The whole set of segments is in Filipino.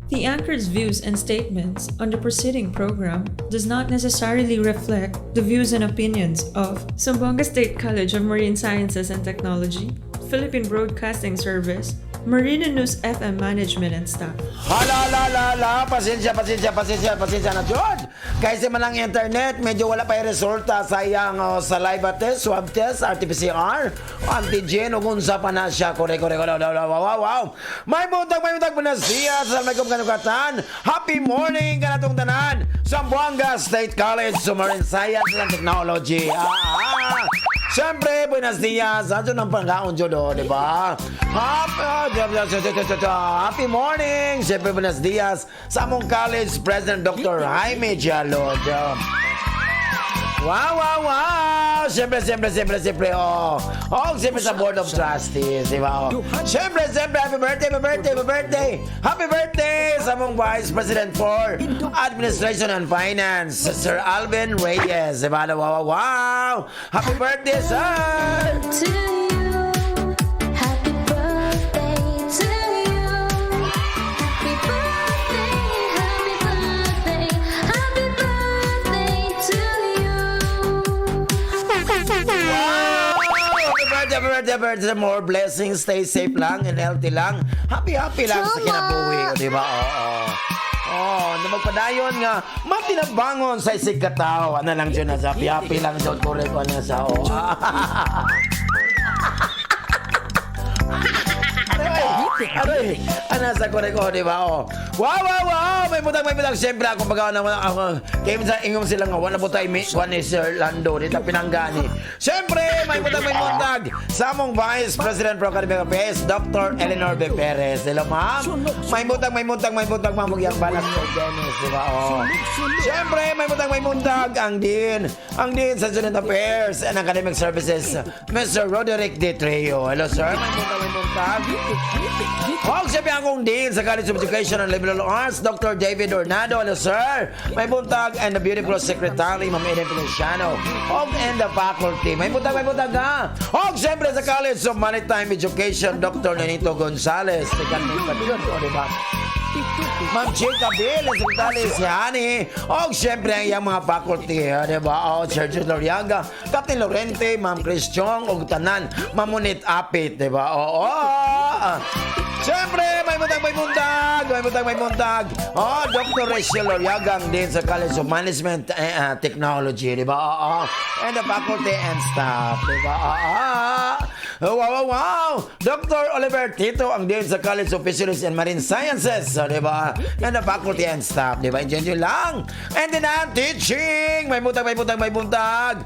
The anchor's views and statements on the preceding program does not necessarily reflect the views and opinions of Zamboanga State College of Marine Sciences and Technology, Philippine Broadcasting Service, Marina News FM Management and staff. Hala, pasensya na, George. Kasi man ang internet, medyo wala pa yung resulta sa iyang saliva test, swab test, RT-PCR, antigen, o kung sa pa na siya. Correct. Wow. May buntag, buenos dias. Assalamualaikum kanukatan. Happy morning, kanatong tanan. Zamboanga State College of Marine Science and Technology. Siyempre, buenos dias. Adyo ng pangkaon dyo do, di ba? Happy morning. Siyempre, buenos dias sa among college president, Dr. Jaime Jalod. Wow. Siyempre. Siyempre sa Board of Trustees, di ba? Siyempre, happy birthday. Happy birthday sa among Vice President for Administration and Finance, Sir Alvin Reyes, di ba? Wow. Happy birthday, sir. To you, happy birthday to you. Happy birthday to you. Happy birthday. More blessings. Stay safe lang and healthy lang. Happy lang sa kinabuhi. Di ba? Na magpadayon nga, matinabangon sa isig kataw. Ano lang dyan na sa happy lang dyan. Correct ko na sa Aray, sa correct ko, di ba? Wow. May butang. Siyempre ako pagkawa na ako. Kaya sa ingong sila nga, wala butay one is Sir Lando. Dito pinanggani. Siyempre, may butang. Sa mong Vice President Pro Academic Affairs, Dr. Eleanor B. Perez. Hello, ma'am. May butang. Mamugyang balas ko, Dennis. Di ba? Siyempre, may butang. Ang Dean sa Student Affairs and Academic Services, Mr. Roderick D. Trejo. Hello, sir. May butang. Siyempre akong Dean sa College of Education and Liberal Arts, Dr. David Ornado. Hello, sir. May buntag and the beautiful secretary, Ma'am Eden Feliciano. And the faculty. May buntag ka. Siyempre sa College of Maritime Education, Dr. Nenito Gonzales. Diba? Ma'am Chica Bill, Secretary si Hani. Siyempre ang iyang mga faculty. Diba? Sergio Loriaga, Captain Lorente, Ma'am Chris Chong, Tanan, Mamunit Apit. Diba? Siyempre, may buntag. Dr. Rachel Loriagang din sa College of Management and Technology, di ba? And the faculty and staff, di ba? Wow. Dr. Oliver Tito ang din sa College of Fisheries and Marine Sciences, di ba? And the faculty and staff, di ba? Enjoy lang. And then teaching, may buntag.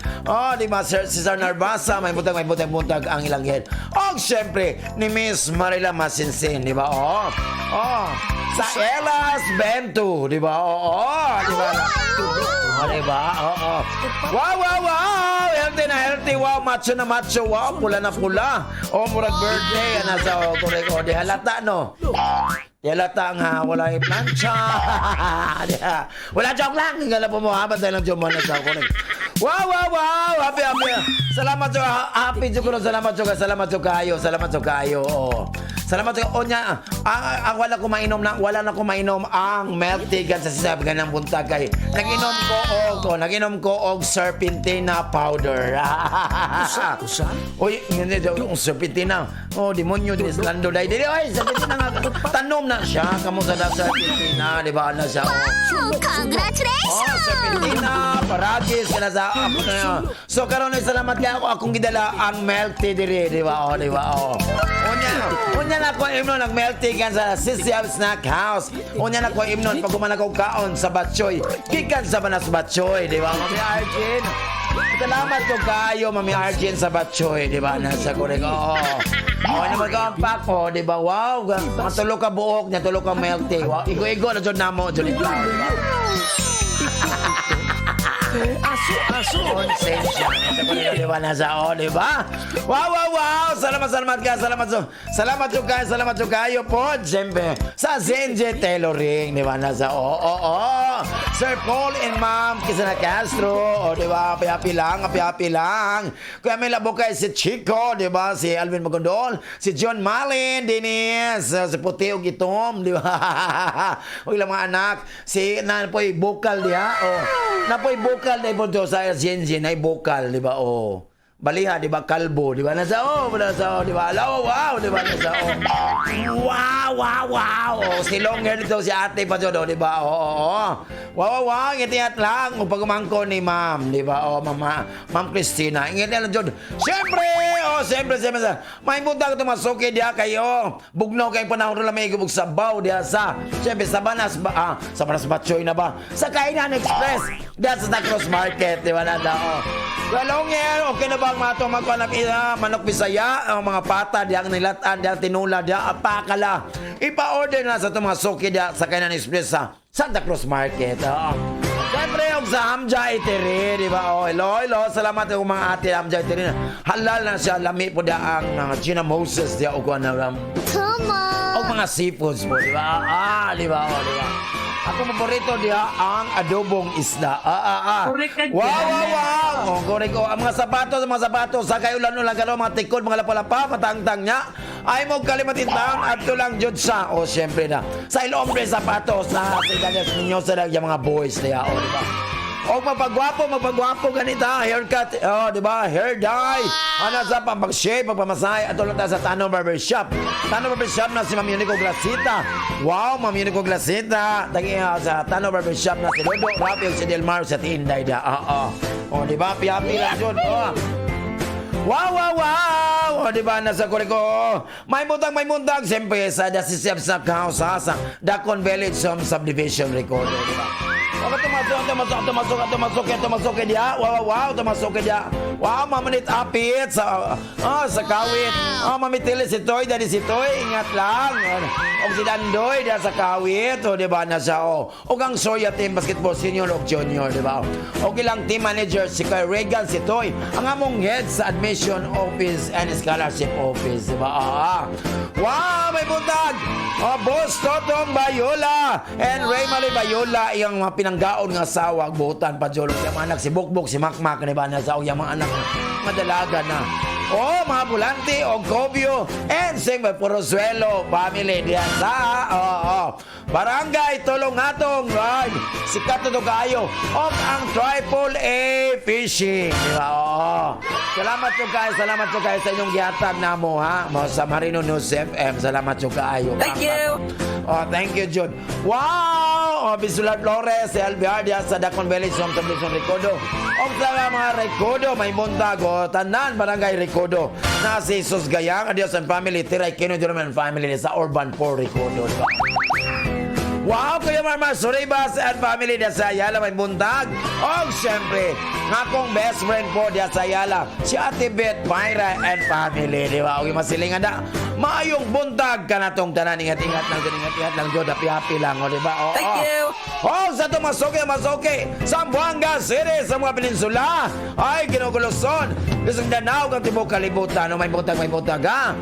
Di ba? Cesar Narbasa, may buntag ang ilang head. Siyempre, ni Miss Marila Masinsin, di ba? Sa Elas Bento, di ba? Di ba? Di ba? Wow. Healthy. Wow, macho na macho. Wow, pula na pula. Murag birthday. Correct. Di halata, no? Di halata nga, wala yung plancha. Wala joke lang. Gala po mo, habat na lang joke mo na sa correct. Wow. Happy. Salamat jo. Happy jo ko. Salamat jo kayo. Salamat jo. Wala na ko mainom ang milk tea kan sa sisab ganang buntag kay. Naginom ko og serpentina powder. Usa? Oy, hindi daw yung serpentina. Demonyo din Lando dai. Serpentina nga. Tanom na siya kamo sa serpentina, di ba na siya? Congratulations! Serpentina, paragis kana sa ako na. So karon ay salamat kay akong gidala ang milk tea diri, di ba? Unya na ko imnon ang milk tea kan sa Sisiab Snack House. Unya na ko imnon pag kumanak og kaon sa Batchoy. Gikan sa Banas Batchoy, di ba? Mami Arjin. Salamat ko kayo, Mami Arjin sa Batchoy, di ba? Nasa korek. Naman ka ang pack, di ba? Wow, matulog ka buhok niya, tulog ka milk tea. Wow, igo-igo na dyan na mo, dyan ikaw, di ba? Aso. Konsensya. Di ba nasa di ba? Wow. Salamat kayo po. Siyempre, sa Zenje Tailoring, di ba nasa Sir Paul and Ma'am Kisana Castro, o di ba, happy lang. Kuya may labo kay si Chico, di ba, si Alvin Magondol, si John Malin, Dennis, si Puti o Gitom, di ba, o ilang mga anak, si napoy bukal diha, o, napoy bukal na ipo sa Zenzi, na bukal, di ba, o. Baliha, di ba, kalbo, di ba, nasa di ba, wow, di ba, nasa wow, si long hair dito, si ate pa dito, di ba, wow, ngitiat lang, o pagumangko ni ma'am, di ba, ma'am Christina, ngitiat lang dyan, siyempre, may buntag ito masuki diya kayo, bugnaw kayong panahon rin may gubog sabaw diya siyempre, sa Banas Batchoy na ba, sa Kainan Express, diya sa Cross Market, di ba, long hair, okay na ba ang mga itong manok Bisaya, ang mga pata, diyang nilatan, diyang tinula, diyang apakala. Ipa-order na sa itong mga suki diya sa Kainan Express sa Santa Cruz Market. Siyempre, yung sa Hamja Iteri, di ba? Hello, salamat yung mga ate Hamja Iteri. Halal na siya, lami po diya ang Gina Moses diya, o kung ano, Come on. o mga seafoods po, di ba? Di ba? Ako paborito diya ang adobong isda. Correct ka dyan. Wow. Correct. Ang mga sapatos, sa kayo ulan ka mga tikod, mga lapalapa, matangtang niya. Ay mo kalimatin lang at tulang jud sa. Siyempre na. Sa ilombre sapatos na sigalas ninyo sa yung mga boys niya. Di ba? Magpagwapo ganita, haircut, di ba? Hair dye. Ano sa pag-shave, pagpamasahe, at tulad sa Tano Barbershop. Tano Barbershop na si Ma'am Unico Glasita. Wow, Ma'am Unico Glasita. Sa Tano Barbershop na si Lodo, Rafi, si Delmar, sa Tinday da. Di ba? Piyapi lang yun. Wow! Di ba, nasa Kuriko? May muntag. Siyempre, sa Dasisip sa House, sa Dacon Village Subdivision Record. Di ba? Tumasok dia. Wow, tumasok dia. Wow, mamanit apit sa kawit. Mamitili si Toy, dari si Toy, ingat lang. O si Dandoy, dari sa kawit, di ba, nasa, o ang Soya Team Basketball Senior o Junior, di ba? O ilang team manager, si Kay Regan, si Toy, ang among head sa Admission Office and Scholarship Office, di ba? Wow, may buntag! Boss Totong Bayola and Raymary Bayola, iyang mga pinanggaon nga asawa, butan pa jolong yung mga anak, si Bukbuk, si Makmak, di ba, nasa, o yung mga anak, madalaga na. Mga Bulante, Ogcobio, and siyempre, Porosuelo, family diyan sa, Barangay Tolongatong, right? Sikat na kayo. Ang Triple A Fishing, di ba? Salamat po kayo sa inyong gihatag na mo, ha? Sa Marino News FM, salamat po kayo. Thank you. Thank you, Jud. Wow! Bisulat Flores, si Albiardia sa Dacon Village, sa Subdivision Recodo. Sa mga Recodo, may buntag, tanan, Barangay Recodo. Na si Jesus Gayang, adios and family, Tiray Kino German family sa Urban 4 Recodo, di ba? Wow, Kuya Marmar Suribas and family diya sa Ayala, may buntag. Siyempre, nga kong best friend po diya sa Ayala, si Ate Beth, Myra and family, di ba? Masilingan na. Maayong buntag ka na tong tanan. Ingat lang, Jod. Happy lang, di ba? Thank you. Sa Tumasoke, Zamboanga City, sa mga peninsula, ay kinuguluson. Isang Danao, kang tibok kalibutan, may buntag, ha?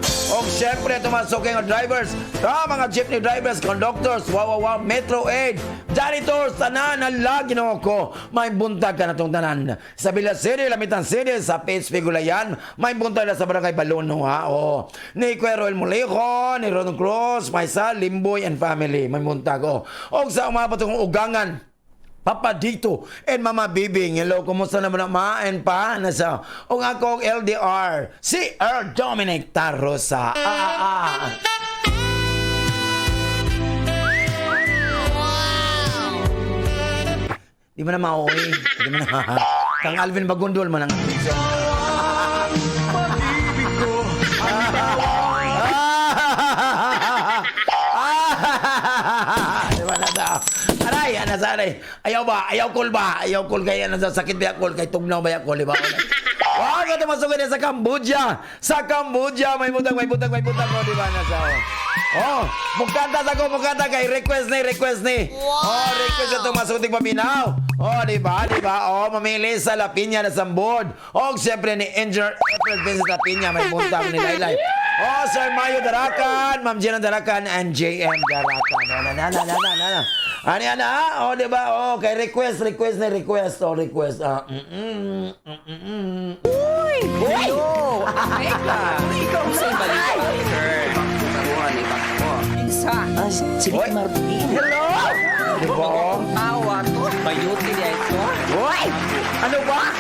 Siyempre, Tumasoke nga drivers, mga jeepney drivers, conductors, Metro Aid, janitors, tanan, lagi na ako. May buntag ka na itong tanan. Sa Villa City, Lamitan City, sa PHP Gulayan, may buntag na sa Barangay Baluno, ha? Ni Cuero El Molejo, ni Ron Cruz, Maisa, Limboy, and family, may buntag, sa umabot ng ugangan, Papa Dito and Mama Bibing. Hello, kumusta naman ang ma and pa? Nasa, akong LDR, si Earl Dominic Tarosa. Di mo na mauwi. Di mo na. Kang Alvin Bagundol man ang pizza. Di ba na daw? Aray, aray. Ayaw kul kay sakit ba kul kay tugnaw ba kul, di ba? Kaya masuk sa Cambodia. Sa Cambodia, may butang, di ba na sa? Mukanta kay request ni. Request ito masuting paminaw. Di ba? Mamili sa Lapinya na Sambod. Siyempre ni Engineer April Vincent Lapinya, may butang ni Laylay. Oh, Sir Mayo Darakan, Ma'am Gina Darakan, and JM Darakan. Ano yan, ha? O, diba? O, kay request. O, request. Uy! Hello! Ikaw sa balita. Isa. Si Uy. Vicky Martin. Hello! Diba? Tawa to. Bayuti niya ito. Uy! Ano ba?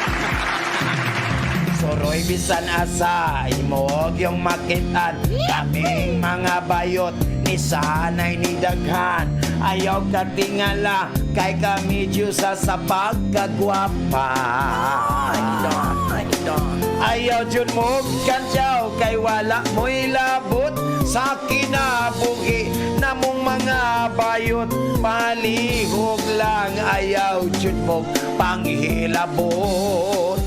Soroy bisan asa, imog yung makitaan. Kaming mga bayot, ni sanay ni daghan. Ayaw ka tingala, kay kami Diyosa sa pagkagwapa. Ayaw dyan mo kantyaw, kay wala mo'y labot. Sa kinabuhi na mong mga bayot, palihog lang. Ayaw dyan mo panghilabot.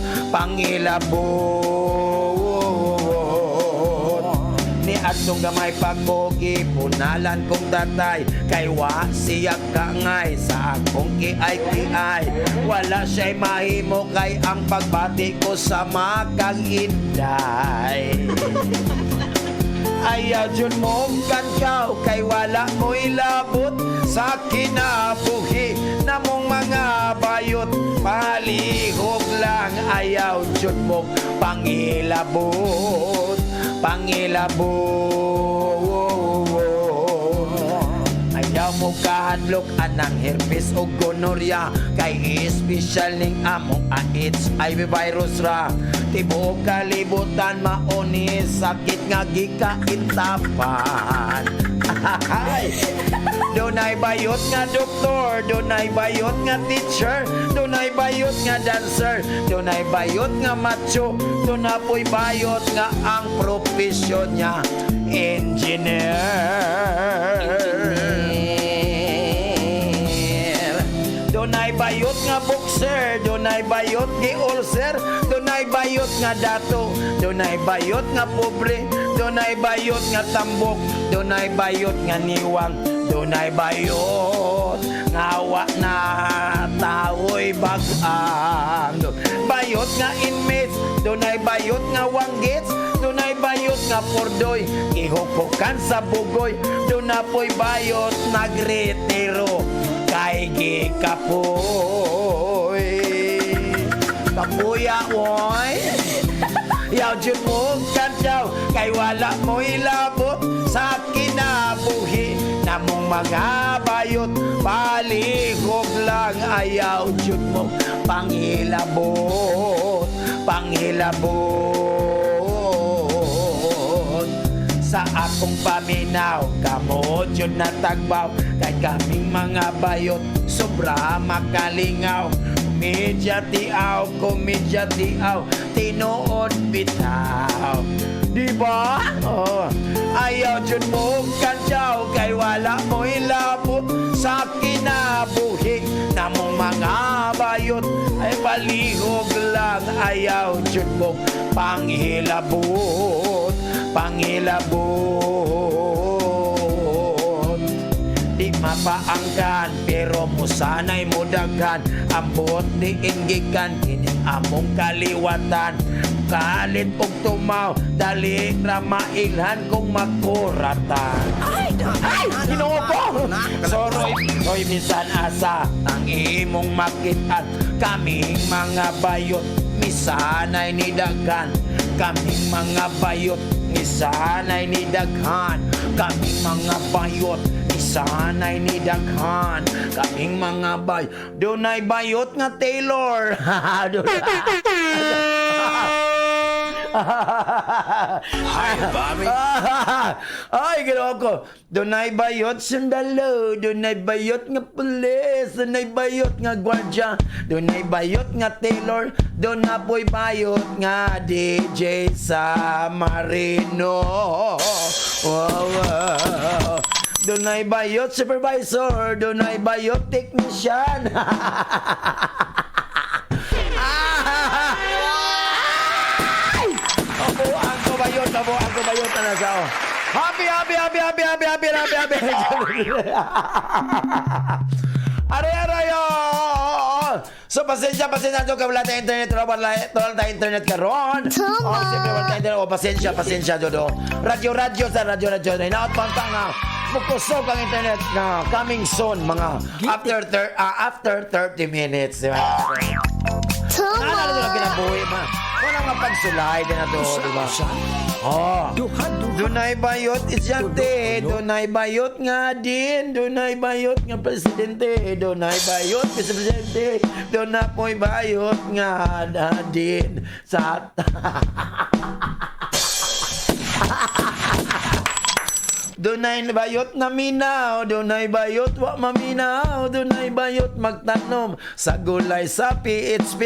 Ni atong gamay pagbogi, punalan kong tatay. Kay wa siya kangay, sa akong kiay. Wala siya'y mahimo, kay ang pagbati ko sa makang inday. Ayaw dyan mong kantyaw, kay wala mo'y labot. Sa kinabuhi na mong mga bayot, palihog lang. Ayaw dyan mong pangilabot. Ayaw mo kahadlok anang herpes o gonorrhea, kay espesyal ning among HIV virus ra. Tibuok kalibutan mauni, sakit nga gikaintapan. Dunay bayot nga doktor, dunay bayot nga teacher, dunay bayot nga dancer, dunay bayot nga macho, dunapoy bayot nga ang profesyon niya, engineer. Dunay bayot nga boxer, dunay bayot nga ulcer, dunay bayot nga dato, dunay bayot nga pobre, dunay bayot nga tambok, dunay bayot nga niwang, dunay bayot nga wa na tao'y bag-ang. Bayot nga inmates, dunay bayot nga wanggits, dunay bayot nga pordoy, ihukukan sa bugoy, dunapoy bayot nagretiro, kay gikapoy. Kapuya, oy! Yaw dyan mo kantyaw, kay wala mo'y labot. Sa kinabuhi na mong mga bayot, palihog lang. Ayaw dyan mo panghilabot. Sa akong paminaw, kamot yun natagbaw, kay kaming mga bayot, sobra makalingaw. Komedya tiaw, tinuod bitaw. Diba? Oh. Ayaw dyan mo kantyaw, kay wala mo'y labot. Sa kinabuhi na mong mga bayot, ay palihog lang. Ayaw dyan mo panghilabot. Di mapaangkan, pero mo sana'y mo daghan. Ambot di inggikan, kining among kaliwatan. Kalit og tumaw, dali ra mailhan kung makuratan. Ay! Ginoo ko! Soroy minsan asa, ang imong makitan. Kaming mga bayot, misanay ni daghan. Kaming mga bayot, misanay ni daghan. Kaming mga bayot, sanay ni daghan. Kaming mga bay, dunay bayot nga Taylor. Ay, gano'n ko. Dunay bayot sundalo, dunay bayot nga pulis, dunay bayot nga gwardya, dunay bayot nga Taylor, dunapoy bayot nga DJ sa Marino. Wow. Dunay bayot supervisor, dunay bayot technician. Abuang ko bayot na sa o. Happy. Aray. So, pasensya to kay wala tayong internet, wala tayong internet karon. Tama. Oh, siyempre wala tayong internet. Pasensya, Dodo. Radyo, sa radyo. Hinaot pang nga, mukusog ang internet na coming soon, mga after 30 minutes. Di ba? Naalala nyo lang kinabuhi, ma. Wala nga pagsulay din na to, di ba? Oh. Dunay bayot isyante, dunay bayot nga din, dunay bayot nga presidente, dunay bayot presidente, dunay po'y bayot nga din sa Dunay bayot na minaw, dunay bayot wa maminaw, dunay bayot magtanom sa gulay sa PHP.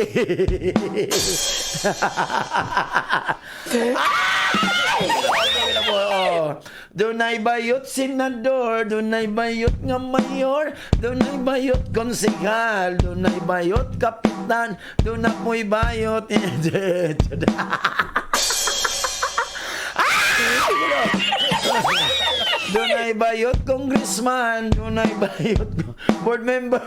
Dunay bayot senador, dunay bayot nga mayor, dunay bayot konsehal, dunay bayot kapitan, dunay po'y bayot. Dunay bayot congressman, dunay bayot board member.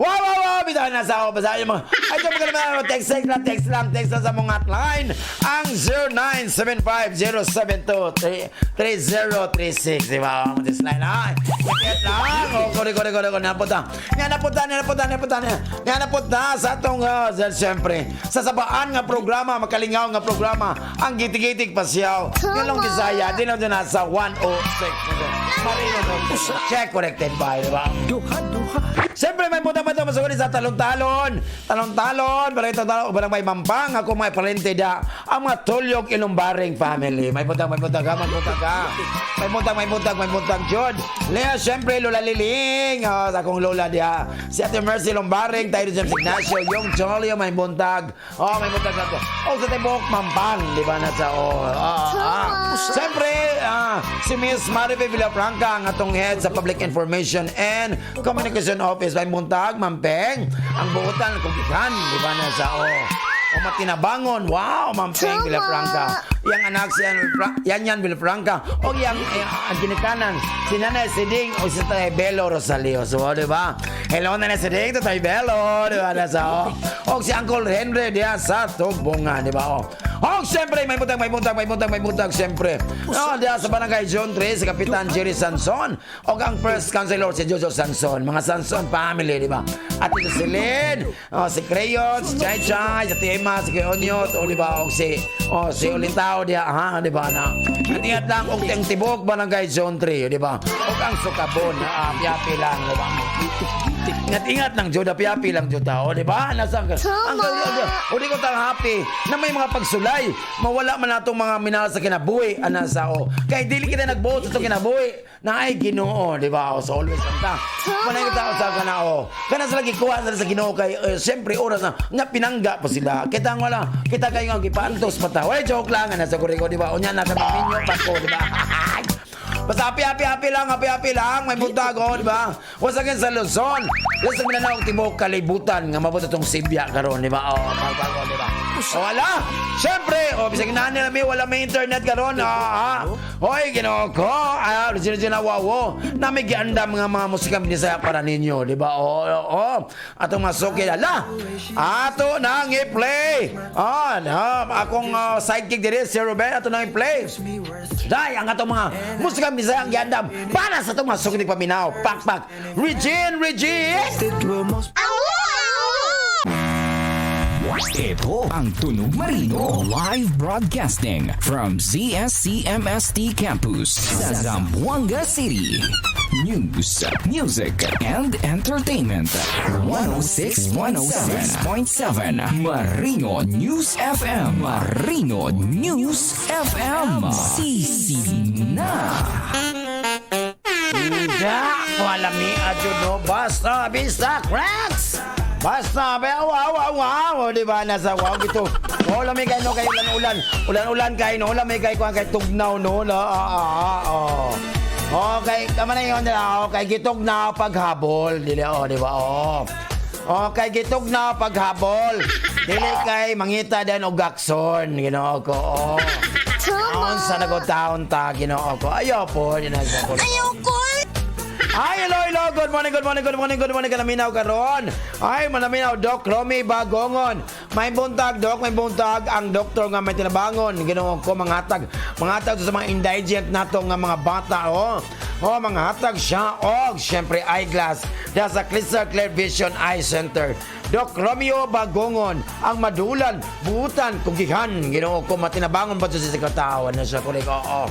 Wow, bitaw na sa ako. Basahin mo. Ay, ito mga naman, text lang sa mga hotline. Ang 0975-072-3036. Diba? Ang this line, ay. Ikit lang. O, kuri. Napunta sa atong, siyempre, sa sabaan nga programa, makalingaw nga programa, ang gitig-gitig pasyaw. Yung long Bisaya, din na sa 106. Marino, check corrected by, diba? Siyempre, may punta pa ito masugod sa talon-talon. Pero ito talon, ubarang may mampang. Ako may palente da. Ang mga Tulyog Ilumbaring family. May puntang ka. May puntang, Jod. Lea, siyempre, Lola Liling. Sa akong Lola dia. Si Ate Mercy Lumbaring, tayo James Ignacio. Yung Jolio, may buntag. May buntag na ito. Sa Tibok, mampang. Di ba na sa, Siyempre, si Miss Marife Villafranca, ang atong head sa Public Information and Communication Office. May buntag, mampeng. Ang buutan, kugikan. Di ba na sa, matinabangon. Wow, mampeng Villafranca. Yang anak siya, yan Villafranca. O yang ang kinikanan, si Nanay Siding o si Tay Belo Rosalio. So, di ba? Hello, Nanay Siding, Tay Belo. Di ba na sa, o si Uncle Henry diya sa Tugbungan. Di ba? Siyempre, may buntag, siyempre. Diya sa Barangay John 3, si Kapitan Jerry Sanson. O ang First Councilor, si Jojo Sanson. Mga Sanson family, di ba? At ito si Lynn, si Crayon, si Chay Chay, si Tima, si Kayonyot, o di ba? O si Olintao diya, di ba na? At ingat lang, o ang Tibok, Barangay John 3, di ba? O ang Sukabon, piyapi lang, di ba? Ingat lang, Joda, piyapi lang, Joda, o di ba? Nasaan ka? O di ko tang happy na may mga pagsulay, mawala man natong mga minahal sa kinabuhi, anasa, o. Kaya dili kita nagbuot sa itong kinabuhi, na ay Ginoo, di ba? O, so always kanta. Manay kita o sa kana, o. Kana sila gikuha sila sa Ginoo, kay, siyempre, oras na, nga pinangga pa sila. Kita kayo nga gipantos pata. Wala, joke lang, anasa ko, di ba? O niya, nakaminyo pa ko, di ba? Basta happy lang, may buntago, di ba? Wasagin sa Luzon. Lasag Mindanao, Tibok, Kalibutan, nga mabuto itong Sibya karon, di ba? Pagbago, di ba? Wala. Siyempre, bisag na nila wala may internet karon. Hoy, Ginoo ko. Sino wawo. Na may gianda mga musika Bisaya para ninyo, di ba? Atong masuki ala. Ato nang i-play. Akong sidekick diri si Ruben, ato nang i-play. Dai ang atong mga musika Bisaya ang giandam para sa atong masuki ni paminaw. Pak. Regine. Ito ang Tunog Marino live broadcasting from ZSCMST Campus sa Zamboanga City. News, music, and entertainment. 106.7 Marino News FM. Marino News FM. Sisina. Wala mi adyo no. Basta, cracks! Basta, wow, di ba? Nasa wow gito. Wala may kayo, kayo ulan kayo, wala may kayo kay tugnaw, no? Okay, tama na yun nila. Okay, gitugnaw paghabol. Di ba? Okay, gitog na paghabol. Dili kay mangita din og gakson, Ginoo ko. Oh. Aon sa nagutaon ta, Ginoo ko. Ayaw po, dinasa ko. Ay, hello. Good morning. Kanaminaw karon. Ay, manaminaw, Doc Romy Bagongon. May buntag, Doc. May buntag. Ang doktor nga may tinabangon. Ginoo ko, manghatag sa mga indigent nato nga mga bata, oh. Oh, manghatag siya. Oh, syempre, eyeglass. Dahil sa Clear Vision Eye Center. Doc Romeo Bagongon, ang madulan, buutan, kugihan. Ginoo ko, matinabangon ba ito sa katawan na siya kulik, oo.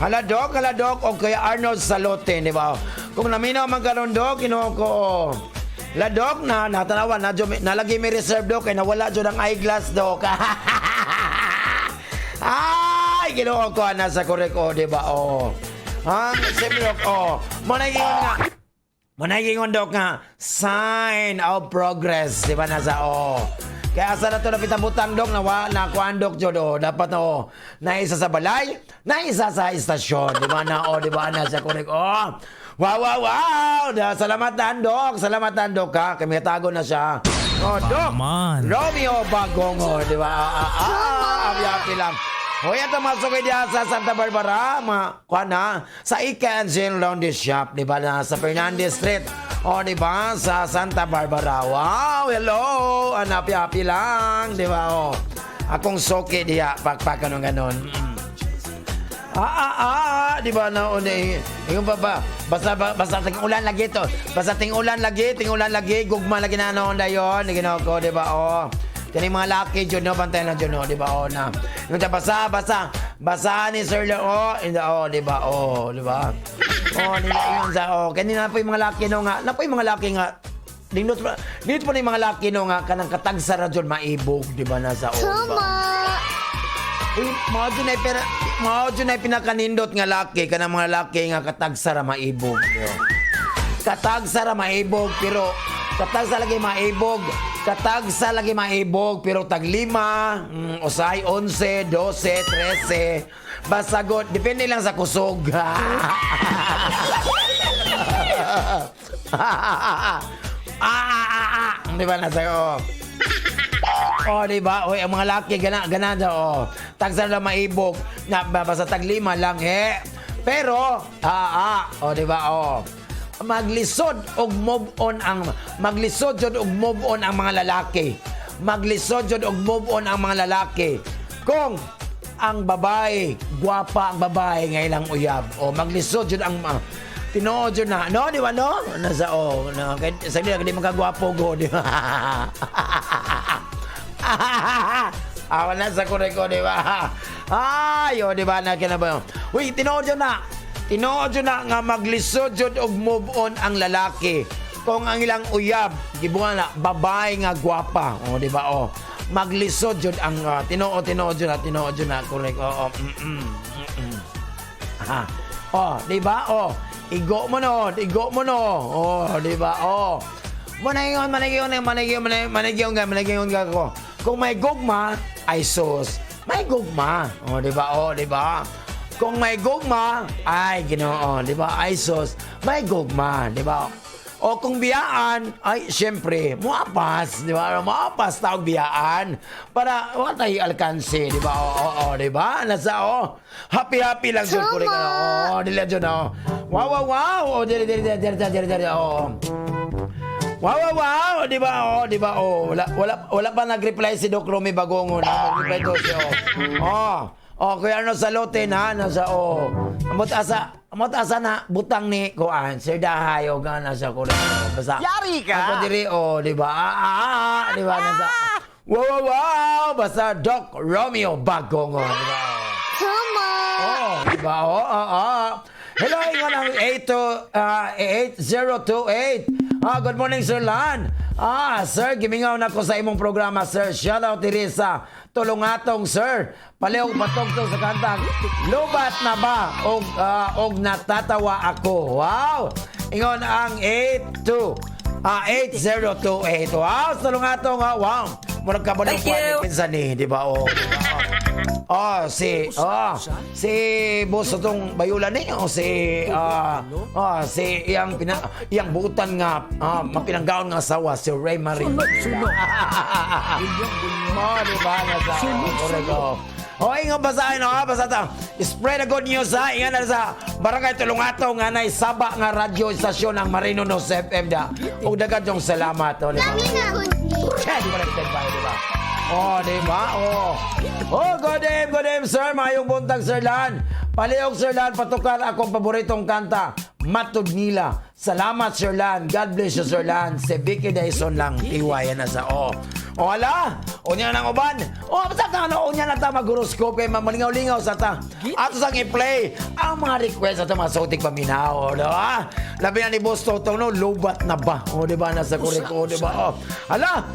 Hala Doc, o kaya Arnold Salote, di ba? Kung naminaw man karon Doc, Ginoo ko, La Doc, natanawan, nalagay may reserve Doc, kaya nawala dyan ang eyeglass Doc. Ay, Ginoo ko, nasa korek, di ba, siyempre Doc, Managingon Doc nga, sign of progress, di ba, nasa, Kaya asa na ito napitabutang Dok na kuan Dok Jod, dapat na isa sa balay, na isa sa istasyon, di ba na, di ba na siya kunik, wow, salamatan Dok ha, kami tago na siya, Dok, Romeo Bagongo, di ba, api lang. Hoy, ito masukay diya sa Santa Barbara, kuan ha, sa Ika and Jane Laundry Shop, di ba na, sa Fernandez Street, di ba? Sa Santa Barbara. Wow, hello. Happy lang, di ba? Akong soke diya, pakpakan ng ganon. Di ba na yung ba? Basta ting ulan lagi to. Basta ting ulan lagi, gugma lagi na noon dayon, ginaw ko, di ba? Kani mga laki jud no, bantay na jud no, di ba? Na. Yung basa ni Sir Leo, di ba? Di ba? Nila yun sa, kanina po yung mga laki no nga, dito pa na yung mga laki no nga, kanang katagsa na dyan maibog, di ba, nasa, di ba? Mao dyan ay pinakanindot nga laki, kanang mga laki nga katagsa na maibog. Katagsa na maibog, pero, katagsa lagi maibog, pero tag 5, usay 11, 12, 13, basagot, depende lang sa kusog. Di ba nasa di ba? Ang mga laki gana daw. Tagsa na maibog, na basta tag 5 lang Pero di ba maglisod og move on ang mga lalaki. Kung ang babae, gwapa ang babae ngaylang uyab. Maglisod jud ang tinuod jud na. No, di ba no? Nasa sa di magagwapo go, di ba? Awan na sa koreko, di ba? Di ba na kinaba. Uy, tinuod jud na nga maglisod jud og move on ang lalaki. Kung ang ilang uyab, gibuan na babae nga gwapa, di ba? Maglisod jud ang tinuod jud na correct. Di ba? Igo mo no. Di ba? Managiyon ko. Kung may gugma, ay sus. May gugma. Di ba? Kung may gugma, ay Ginoo, di ba? Ay sus. May gugma, di ba? O kung biyaan, ay siyempre, muapas, di ba? Muapas tawag biyaan para wala tayo alkansi, di ba? Di ba? Nasa, happy lang dyan ko rin. Dila dyan, wow, dili, wow, di ba? Wala pa nag-reply si Doc Romy Bagongon. Mag-reply to siya, kuya Arnold Salote na, nasa, amot asa na butang ni Kuan Sir Dahayo nga nasa kuno basta Yari ka! ako diri di ba di ba nasa wow basta Doc Romeo Bagongon di ba di ba hello ingon ang 8028 good morning Sir Lan sir gimingaw na ko sa imong programa sir, shout out diri sa Tulungatong sir, palihog patugtog sa kantang Lubat na ba og natatawa ako. Wow, ingon ang 8028. Wow, Tulungatong wow, murag ka ba ng pinsan ni, di ba? Diba? Si boss atong bayulan ni o si iyang buutan nga mapinanggaon nga asawa si Ray Marie. Sunod. Mo di ba na sa correct. Ingon basahin basta ta. Spread the good news ha. Ingan na sa Barangay Tulungato nga nay saba nga radyo istasyon ang Marino News FM da. Ug daghang yung salamat di ba? Di ba nagtagpay di ba? Di ba? Good day, sir. Mayong buntag, Sir Lan. Palihog, Sir Lan, patukar akong paboritong kanta, Matod Nila. Salamat, Sir Lan. God bless you, Sir Lan. Si Vicky Dyson lang, iwayan na sa wala. Unya nang uban. Basta ka unya na ta mag-horoscope kay mamalingaw-lingaw sa ta. Ato sang i-play ang mga request sa mga sautik paminaw, di ba? Labi na ni Boss Totong no, lobat na ba? Di ba nasa korek di ba? Hala,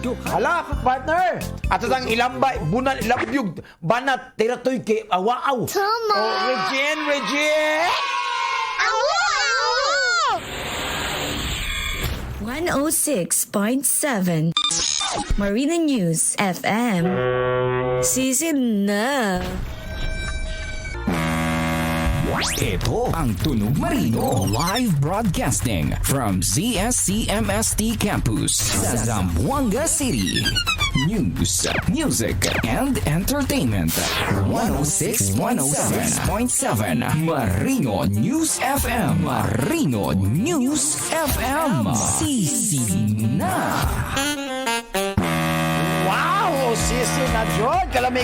partner. Ato sang ilambay, bunal ilabyug, banat tiratoy kay awaaw. Tama. Regine. 106.7 Marina News FM. Sisid na. Ito ang Tunog Marino live broadcasting from ZSCMST Campus sa Zamboanga City. News, music, and entertainment. 106.7 Marino News FM. Marino News FM. Sisimna. Wow, sisi na jod. Kalami.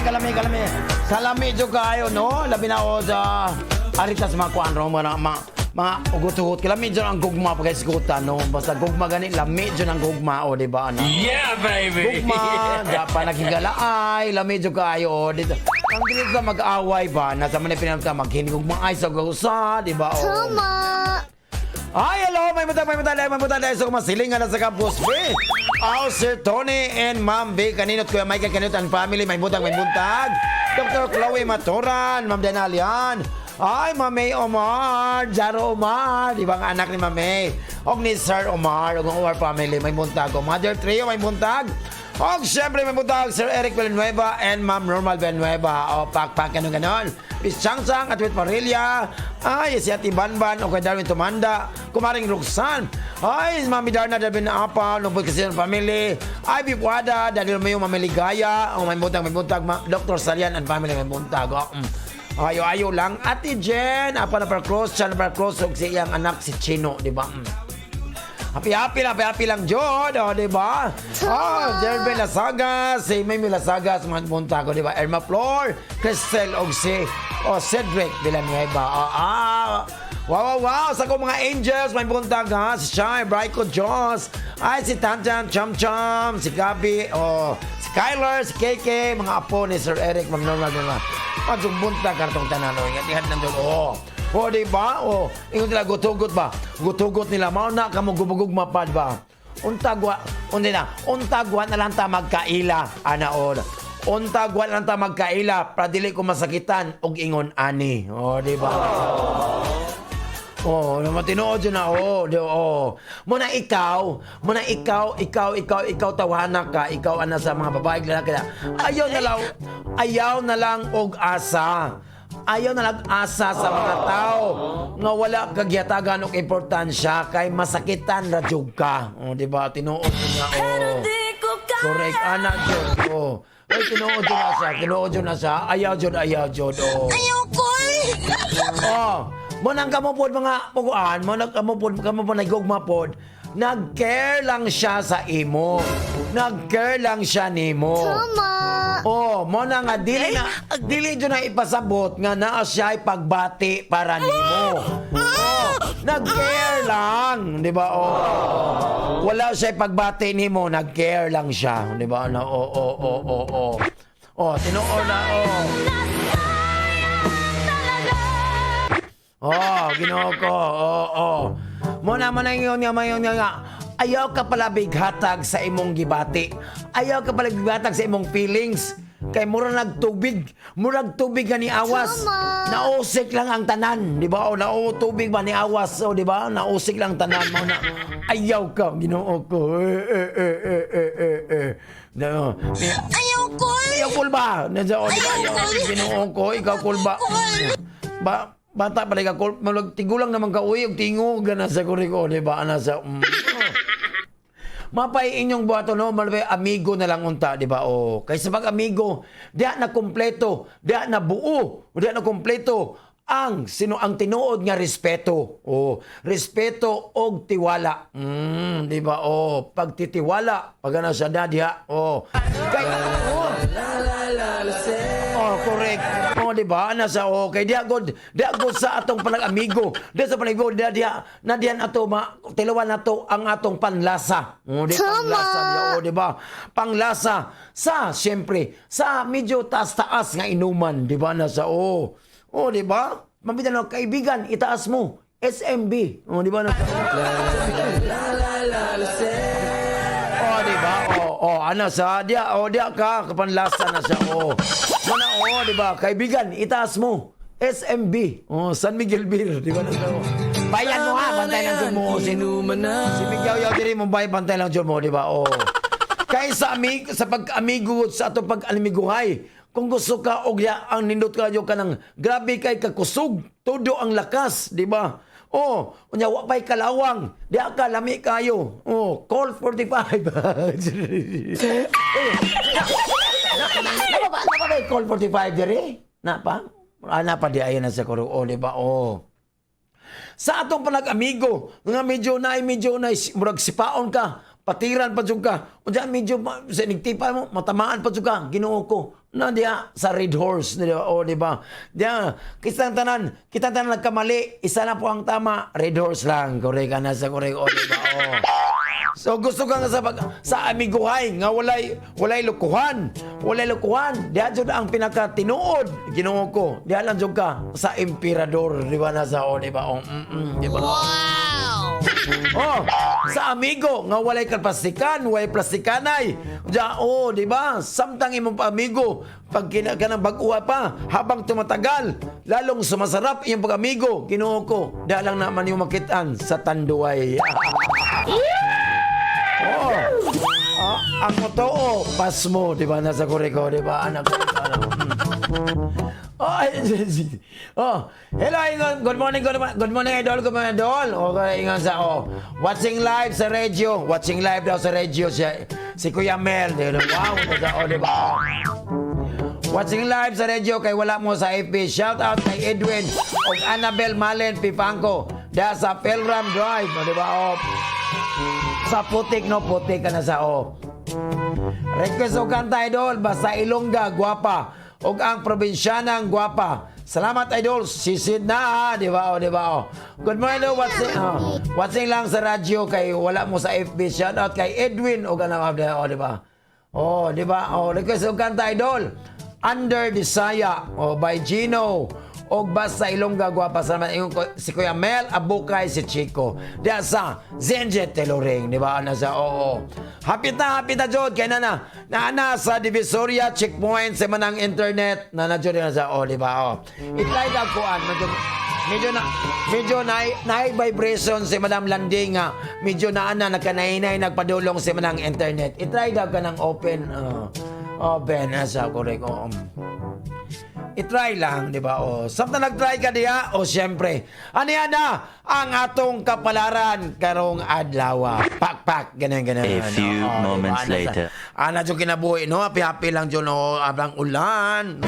Kalami jud kayo no. Labi na sa aritas mga kuanro mga ugot-ugot. Kalami jud ang gugma pagay sikutan no. Basta gugma gani lami jud ang gugma di ba ano? Yeah, baby! Gugma, dapat nakigalaay, lami jud kayo dito. Ang dili sa mag-away ba, nasa man pinamta maghinigugma ay sa gausa, di ba? Tama. Hello, may buntag dahil sa kumasilingan na sa campus B. Sir Tony and Ma'am B. Kaninot Kuya Michael Kanot and family. May buntag. Dr. Chloe Maturan, Ma'am Denalian. Ma'am May Omar, Jaro Omar. Di ba ang anak ni Ma'am May? Og ni Sir Omar, og ang Omar family. May buntag. Mother Trio, may buntag. Og syempre may buntag Sir Eric Villanueva and Ma'am Normal Villanueva. Pak ganon. Miss Chang at with Marilia. Si Ati Banban o kay Darwin Tumanda. Kumaring Roxanne. Mami Darna Darwin Apa. Lupot kasi ng family. Bipuada. Daniel Mayo Mamiligaya. May buntag. Dr. Sarian and family may buntag. Ayo lang. Ati Jen. Apa na Parcross. Chan Parcross. Og si iyang anak si Chino. Diba? Happy lang, Jod, diba? Jervin Lasagas, si Mimi Lasagas, mga punta ko, diba? Irma Flor, Cristel, og si Cedric Villanueva. Wow, sa ko mga angels, may punta ka, si Shai, Braiko Jones, si Tanjan, Cham, si Gabi, si Kyler, si KK, mga apo ni Sir Eric, Ma'am Normal, diba? Bunta, kartong tanano, ingat ng doon, diba? Ingon nila, gutugot ba? Gutugot nila, mauna ka mo gumugugma pa, diba? Untagwa na lang ta magkaila, Untagwa na lang ta magkaila, para dili ko masakitan, og ingon ani. Diba? Matinood yun na, Muna ikaw tawanak ka, ikaw ana sa mga babae, lalaki na, ayaw na lang og asa. Ayaw na nag-asa sa mga tao nga wala kagyatagan og importansya kay masakitan ra jud ka. Diba? Tinuod niya. Correct. Anak jud. Tinuod yun na siya. Ayaw jud. Ayaw ko. Mo nang kamupod mga puguan, mo nang kamupod nagugma pod. Nag-care lang siya sa imo. Nag-care lang siya nimo. Tama. Mo na nga dili dyan na ipasabot nga naa siya pagbati para nimo. Nag-care lang, di ba? Wala siya pagbati nimo, nag-care lang siya, di ba? Tinuod na. Ginoo ko. Mo na yun nga. Ayaw ka pala bighatag sa imong gibati. Ayaw ka pala bighatag sa imong feelings. Kay murag tubig ka ni awas. Tama. Nausik lang ang tanan, di ba? Tubig ba ni awas, di ba? Nausik lang tanan mo na. Ayaw ka, Ginoo ko. Ayaw cool. Ayaw cool ba? Nandiyan, di ba? Ayaw cool. Ginoo ko, ikaw cool ba? Bata pala ka cool. Tigulang naman ka, uy, tingog na sa kuriko, di ba? Sa... Mapay inyong buhato, no? Malapay, amigo na lang unta, di ba? O, kaysa pag amigo, diya na kompleto, diya na buo, diya na kompleto ang tinuod nga respeto. O, respeto og tiwala. Di ba? O, pagtitiwala, pag ano sa dadya. O, correct. O, di ba? Kay diya god sa atong panag-amigo. Diya sa panag-amigo, na diyan ato, tilawan nato ang atong panlasa. O, di panglasa diya. O, di ba? Panglasa siyempre, sa medyo taas-taas nga inuman. Di ba? O, di ba? Mabitan na kaibigan, itaas mo. SMB. O, di ba? Di ba? Dia ka kapanlasa na siya. Di ba? Kaibigan, itaas mo. SMB. San Miguel Beer. Di ba? Bayan mo ha, bantay lang dyan mo. Si Miguel Yaw diri mo bay, bantay lang dyan mo, di ba? Kaya sa pag-amigo, sa ato pag-amiguhay, kung gusto ka og ang nindot kayo ka ng grabe kay kakusog, todo ang lakas, di ba? Unya wa pay kalawang, di ka lami kayo. Call 45. Napa ba call 45 diri? Napa? Napa di ayan na sa kuro, di ba? Sa atong panag-amigo, nga medyo na murag sipaon ka, patiran pa ka. O diyan medyo sa nigtipa mo, matamaan pa ka. Ginoo ko. Na diya sa Red Horse, di ba? Diya, kitang tanan nagkamali. Isa na po ang tama, Red Horse lang. Korek ka na sa korek, di ba? So gusto ka nga sa amiguhay nga walay lukuhan. Walay lukuhan. Diya jud ang pinakatinuod. Ginoo ko. Diya lang jud ka sa emperador, di ba? Di ba? Di ba? Wow! Sa amigo nga walay plastikan, walay plastikanay. Diya, di ba? Samtang imong amigo pag kanang bag-uwa pa habang tumatagal, lalong sumasarap iyong pag-amigo. Ginoo ko. Diya lang naman yung makitaan sa tanduay. Ang totoo, pas mo, di ba? Nasa koreko, di ba? Anak ko. Hello, Ingon. Good morning, Idol. Good morning, Idol. Okay, Ingon watching live sa radio. Watching live daw sa radio si Kuya Mel. Wow, di ba? Watching live sa radio kay wala mo sa FB. Shout out kay Edwin o Annabel Malen Pipangko. Dahil sa Pelram Drive, di ba? Sa putik ka na sa request o kanta, Idol, basta Ilongga, gwapa. O ang probinsyanang gwapa. Salamat, Idol. Sisid na, di ba? Di ba? Good morning, watching lang sa radyo kay wala mo sa FB. Shout out kay Edwin o ganang, di ba? Di ba? Request o kanta, Idol. Under the Saya by Gino. O basta Ilongga, gwapa. Salamat si Kuya Mel Abukay, si Chico. Diyan sa Zenjet Teloring, di ba? Hapit na, Jod. Kaya na sa Divisoria, checkpoint sa manang internet. Na Jod na sa, di ba? Itry na kuan. Medyo na vibration si Madam Landing nga. Medyo nakanainay nagpadulong si manang internet. Itry daw ka ng open. Open, sa correct. I-try lang, di ba? Samtang nag-try ka diya, siyempre, ano yan na ang atong kapalaran karong adlaw. Pak, ganun. A few moments later. Dyan kinabuhi, no? Happy lang dyan, abang ulan.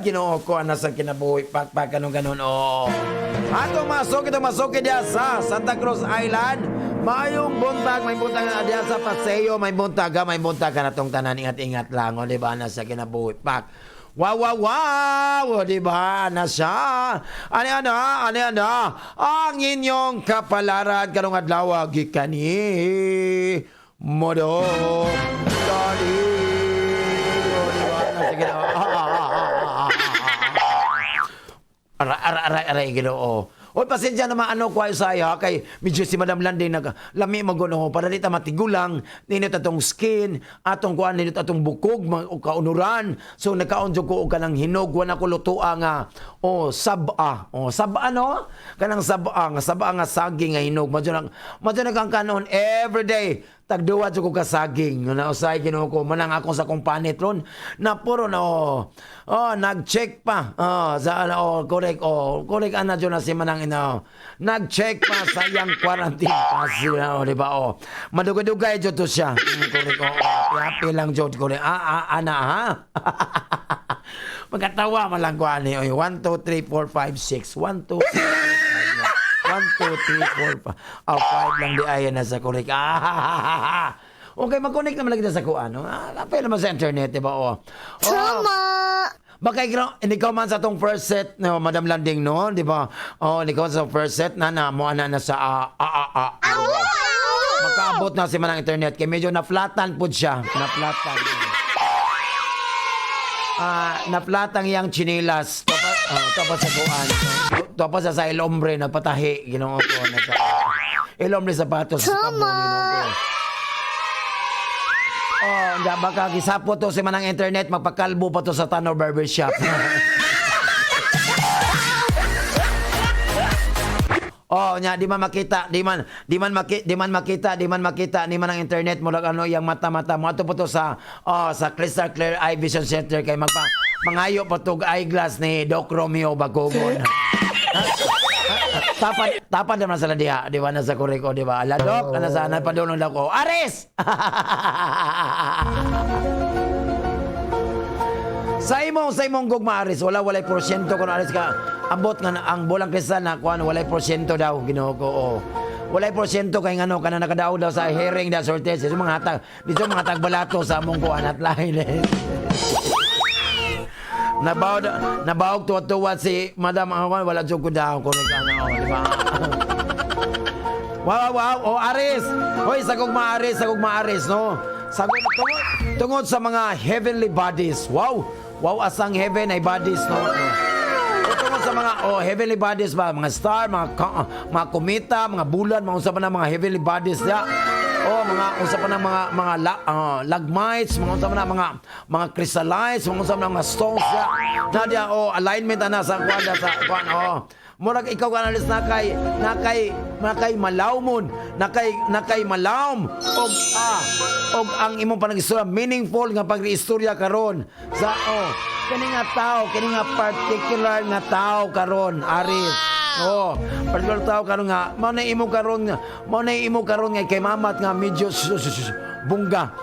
Ginoo ko, nasa kinabuhi, pak, ganun. Atong masok diya sa Santa Cruz Island. Mayong buntag, may buntag na diya sa Paseo, may buntag na tong tanan, ingat lang, di ba, nasa kinabuhi, pak. Wow, di ba, nasa, ano, ang inyong kapalaran karong adlaw, gikani, modo, dali, di ba, nasa kinabuhi, aray, Ginoo. O pasensya naman ano ko saya kay medyo si Madam Landing lami maguno para di ta matigulang ninyo atong skin atong kuan ninyo atong bukog o kaunuran. So nagkaon jud ko og kanang hinog wa na ko lutoa nga saba. Saba no? Kanang saba nga saging nga hinog. Madyo na kang kanon everyday tagduwa jud ko ka saging na usay Ginoo ko manang ako sa kong panit ron na puro na nag-check pa sa correct ana jud na si manang nag-check pa sayang quarantine kasi di ba madugay-dugay jud to siya correct happy lang jud correct ana ha magkatawa man lang ko ani 1 2 3 4 5 6 1 2 1, 2, 3, 4, 5. 5 lang di ayan na sa correct. Okay, mag-connect naman lagi na sa kuan. Napay naman sa internet, di ba? Tama! Baka ikaw man sa tong first set, no, Madam Landing, no? Di ba? Ikaw sa first set, na mo na sa makaabot na si manang internet. Kaya medyo na-flatan po siya. Na-flatan. Na-flatan yung chinilas. Tapos sa kuan. Tapos sa El Hombre nagpatahi Ginoo ko na sa El Hombre sapatos sa kamo Ginoo ko. Baka gisapo to si manang internet magpakalbo pa to sa Tano Barbershop. Di man makita ni man ang internet mo lang yang mata-mata mo ato po to sa Crystal Clear Eye Vision Center kay mangayo pa tog eyeglass ni Doc Romeo Bagogon. Tapan naman sa diha, di ba nasa koreko, di ba? Ala Doc, ana sana padulong daw ko. Aris! Sa imong gugma Aris, walay porsyento kun Aris ka ambot nga ang bolang kristal na kuan walay porsyento daw Ginoo ko. Walay porsyento kay ngano kana nakadaog daw sa hearing da sortes sa mga hatag dito mga tagbalato sa among kuan at lain. Nabawag tuwa si Madam wala jud ko daw kun kana di ba? Wow, Aris. Hoy, sagog maaris no. Sagog tungod sa mga heavenly bodies. Wow, asang heaven ay bodies no. Tungod sa mga heavenly bodies ba, mga star, mga kometa, mga bulan, mga usapan ng mga heavenly bodies ya. Mga usapan ng mga lagmites, mga usapan ng mga crystallites, mga usapan ng mga stones ya. Nadia alignment ana sa kuan murag ikaw analis nakay malawmon nakay malawm og ang imong panagistorya meaningful nga pag-istorya karon sa kini nga particular nga tao karon Aris particular tao karon nga mao na imo karon nga kay mamat nga medyo bungga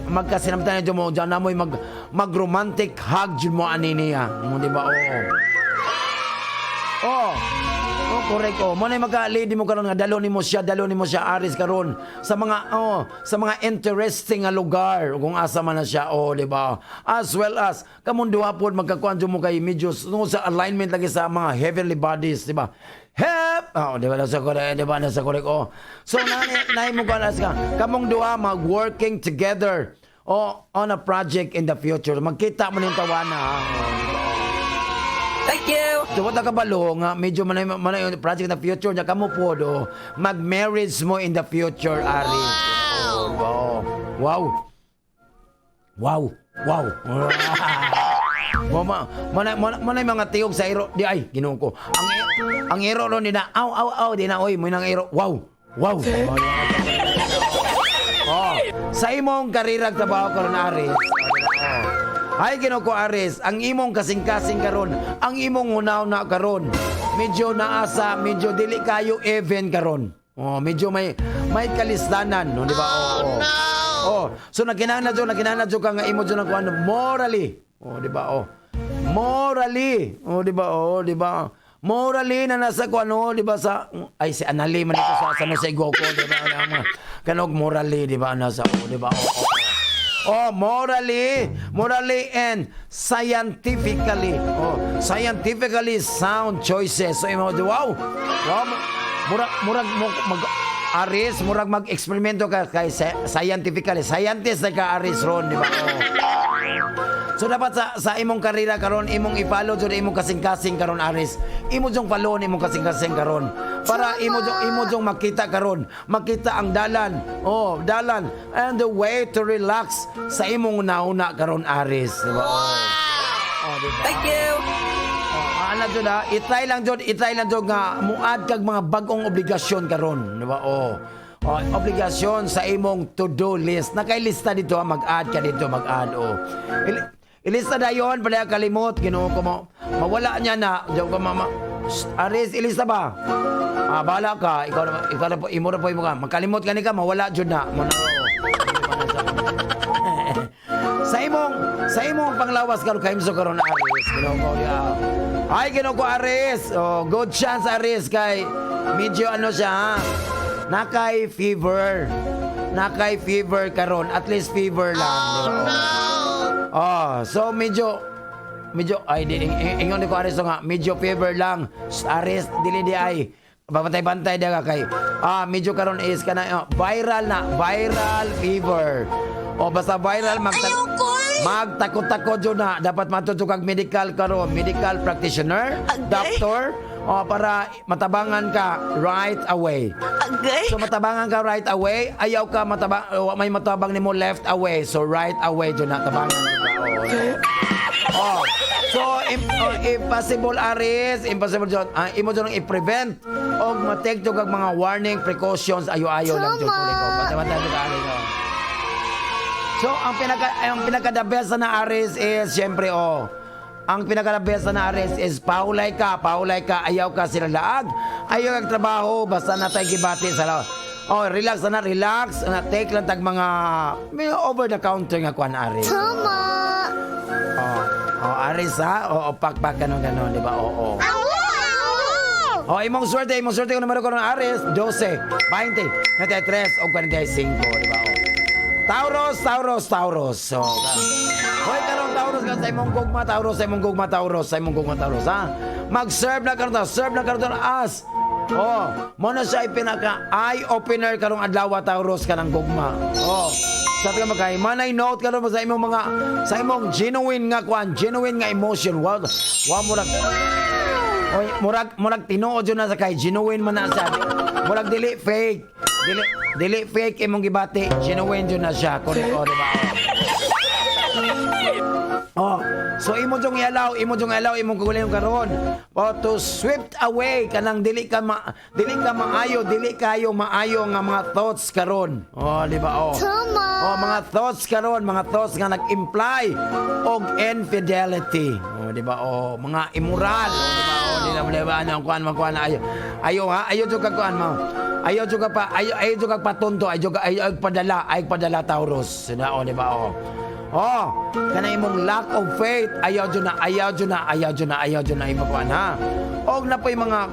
magkasinamtan mo dyan na mo'y mag-romantic hug dyan mo aniniya mo diba correct mo na magka-lady mo karon nga dalo ni mo siya Aris karon sa mga interesting nga lugar kung asa man na siya di ba as well as kamon duha pod magkakuan mo kay medyo sa alignment lagi sa mga heavenly bodies di ba di ba nasa correct so nai mo ganas ka kamong duha mag-working together on a project in the future magkita mo ning tawana Thank you! So, wala ka balo nga, medyo manay project in the future niya, kamo po mag-marriage mo in the future, Aris. Wow! Manay mga tiyog sa iro, di ay, Ginoo ko. Ang iro ron nila, di na, oy, mo nang iro, wow! Sa imong karirag trabaho karon Aris, ay Ginoo ko Aris, ang imong kasing-kasing karon, ang imong unaw-na karon, medyo naasa, medyo dili kayo even karon. Medyo may kalistanan, no, di ba? So nakinahanglan jud ka nga imo jud ang morally. Di ba? Morally. Di ba? Morally na nasa di ba sa ay si Anali man ito sa no sa Igoko, di ba? Kanog morally, di ba? Nasa di ba? Morally and scientifically. Scientifically sound choices. So, wow. Murag Aris, murag mag-eksperimento ka kay scientifically. Scientist na ka Aris ron, di ba? So dapat sa imong karera karon imong i-follow jud imong kasing-kasing karon Aris. Imo jong follow imong kasing-kasing karon para imo jong makita karon, makita ang dalan. Oh, dalan and the way to relax sa imong nauna karon Aris, di ba? Oh, di ba? Thank you. Ano jud ha? Itry lang jud nga muad kag mga bagong obligasyon karon, di ba? Oh, obligasyon sa imong to-do list. Nakailista dito ha, mag-add ka dito, mag-add oh. Ilista na yun, pala kalimot, Ginoo ko mo. Mawala niya na. Diyan ko mama. Aris, ilista ba? Bahala ka. Ikaw na po, imo na po imo ka. Makalimot ka ni ka, mawala dyan na. Sa imong panglawas karon kaimso karon Aris. Ginoo ko ya. Ay, Ginoo ko Aris. Oh, good chance Aris kay medyo ano siya ha. Nakay fever. Nakay fever karon. At least fever lang. So medyo ay ingon ko Aris nga medyo fever lang. Aris dili di ay babantay-bantay daga kay medyo karon is kana viral fever. O basta viral magtakot-takot jud na dapat matutug kag medical karon, medical practitioner, doctor para matabangan ka right away. So matabangan ka right away, ayaw ka may matabang nimo left away. So right away jud na tabangan ka. So impossible Aris, impossible jud. Imo jud i-prevent og ma-take jud kag mga warning precautions ayo-ayo lang jud ko. Basta-basta jud Aris. So ang pinaka the best na Aris is syempre ang pinaka-best na Aris is paulay ka, ayaw ka sila laag, ayaw kag trabaho, basta natay gibati sa relax na take lang tag mga may over the counter nga kuan Aris. Tama. Aris ha, pakpak ganon, di ba? Imong swerte ko numero ko ng Aris, 12, 20, 93 o 45, di ba? Taurus. So, hoy karong Taurus ka sa imong gugma Taurus, ha? Mag-serve na karon as. Mo na siya pinaka eye opener karong adlaw Taurus kanang gugma. Sabi ka magkay, manay note karon mo sa imong genuine nga emotion. Wow murag tinuod jud na sa kay genuine man na sabi. Murag dili fake. Dili fake imong gibati, genuine jud na siya. Correct di ba? So imo jong ilaw, imong kagulayon karon. To sweep away kanang dili kayo maayo nga mga thoughts karon. Di ba? Mga thoughts karon, mga thoughts nga nag-imply og infidelity. Di ba? Mga immoral, di ba? Di ba ano kuan ayo jud kag kuan mo. Ayaw jud kag patunto, ayaw padala Taurus. Di ba? Kana imong lack of faith, ayaw jud na imakuan ha. Og na po'y mga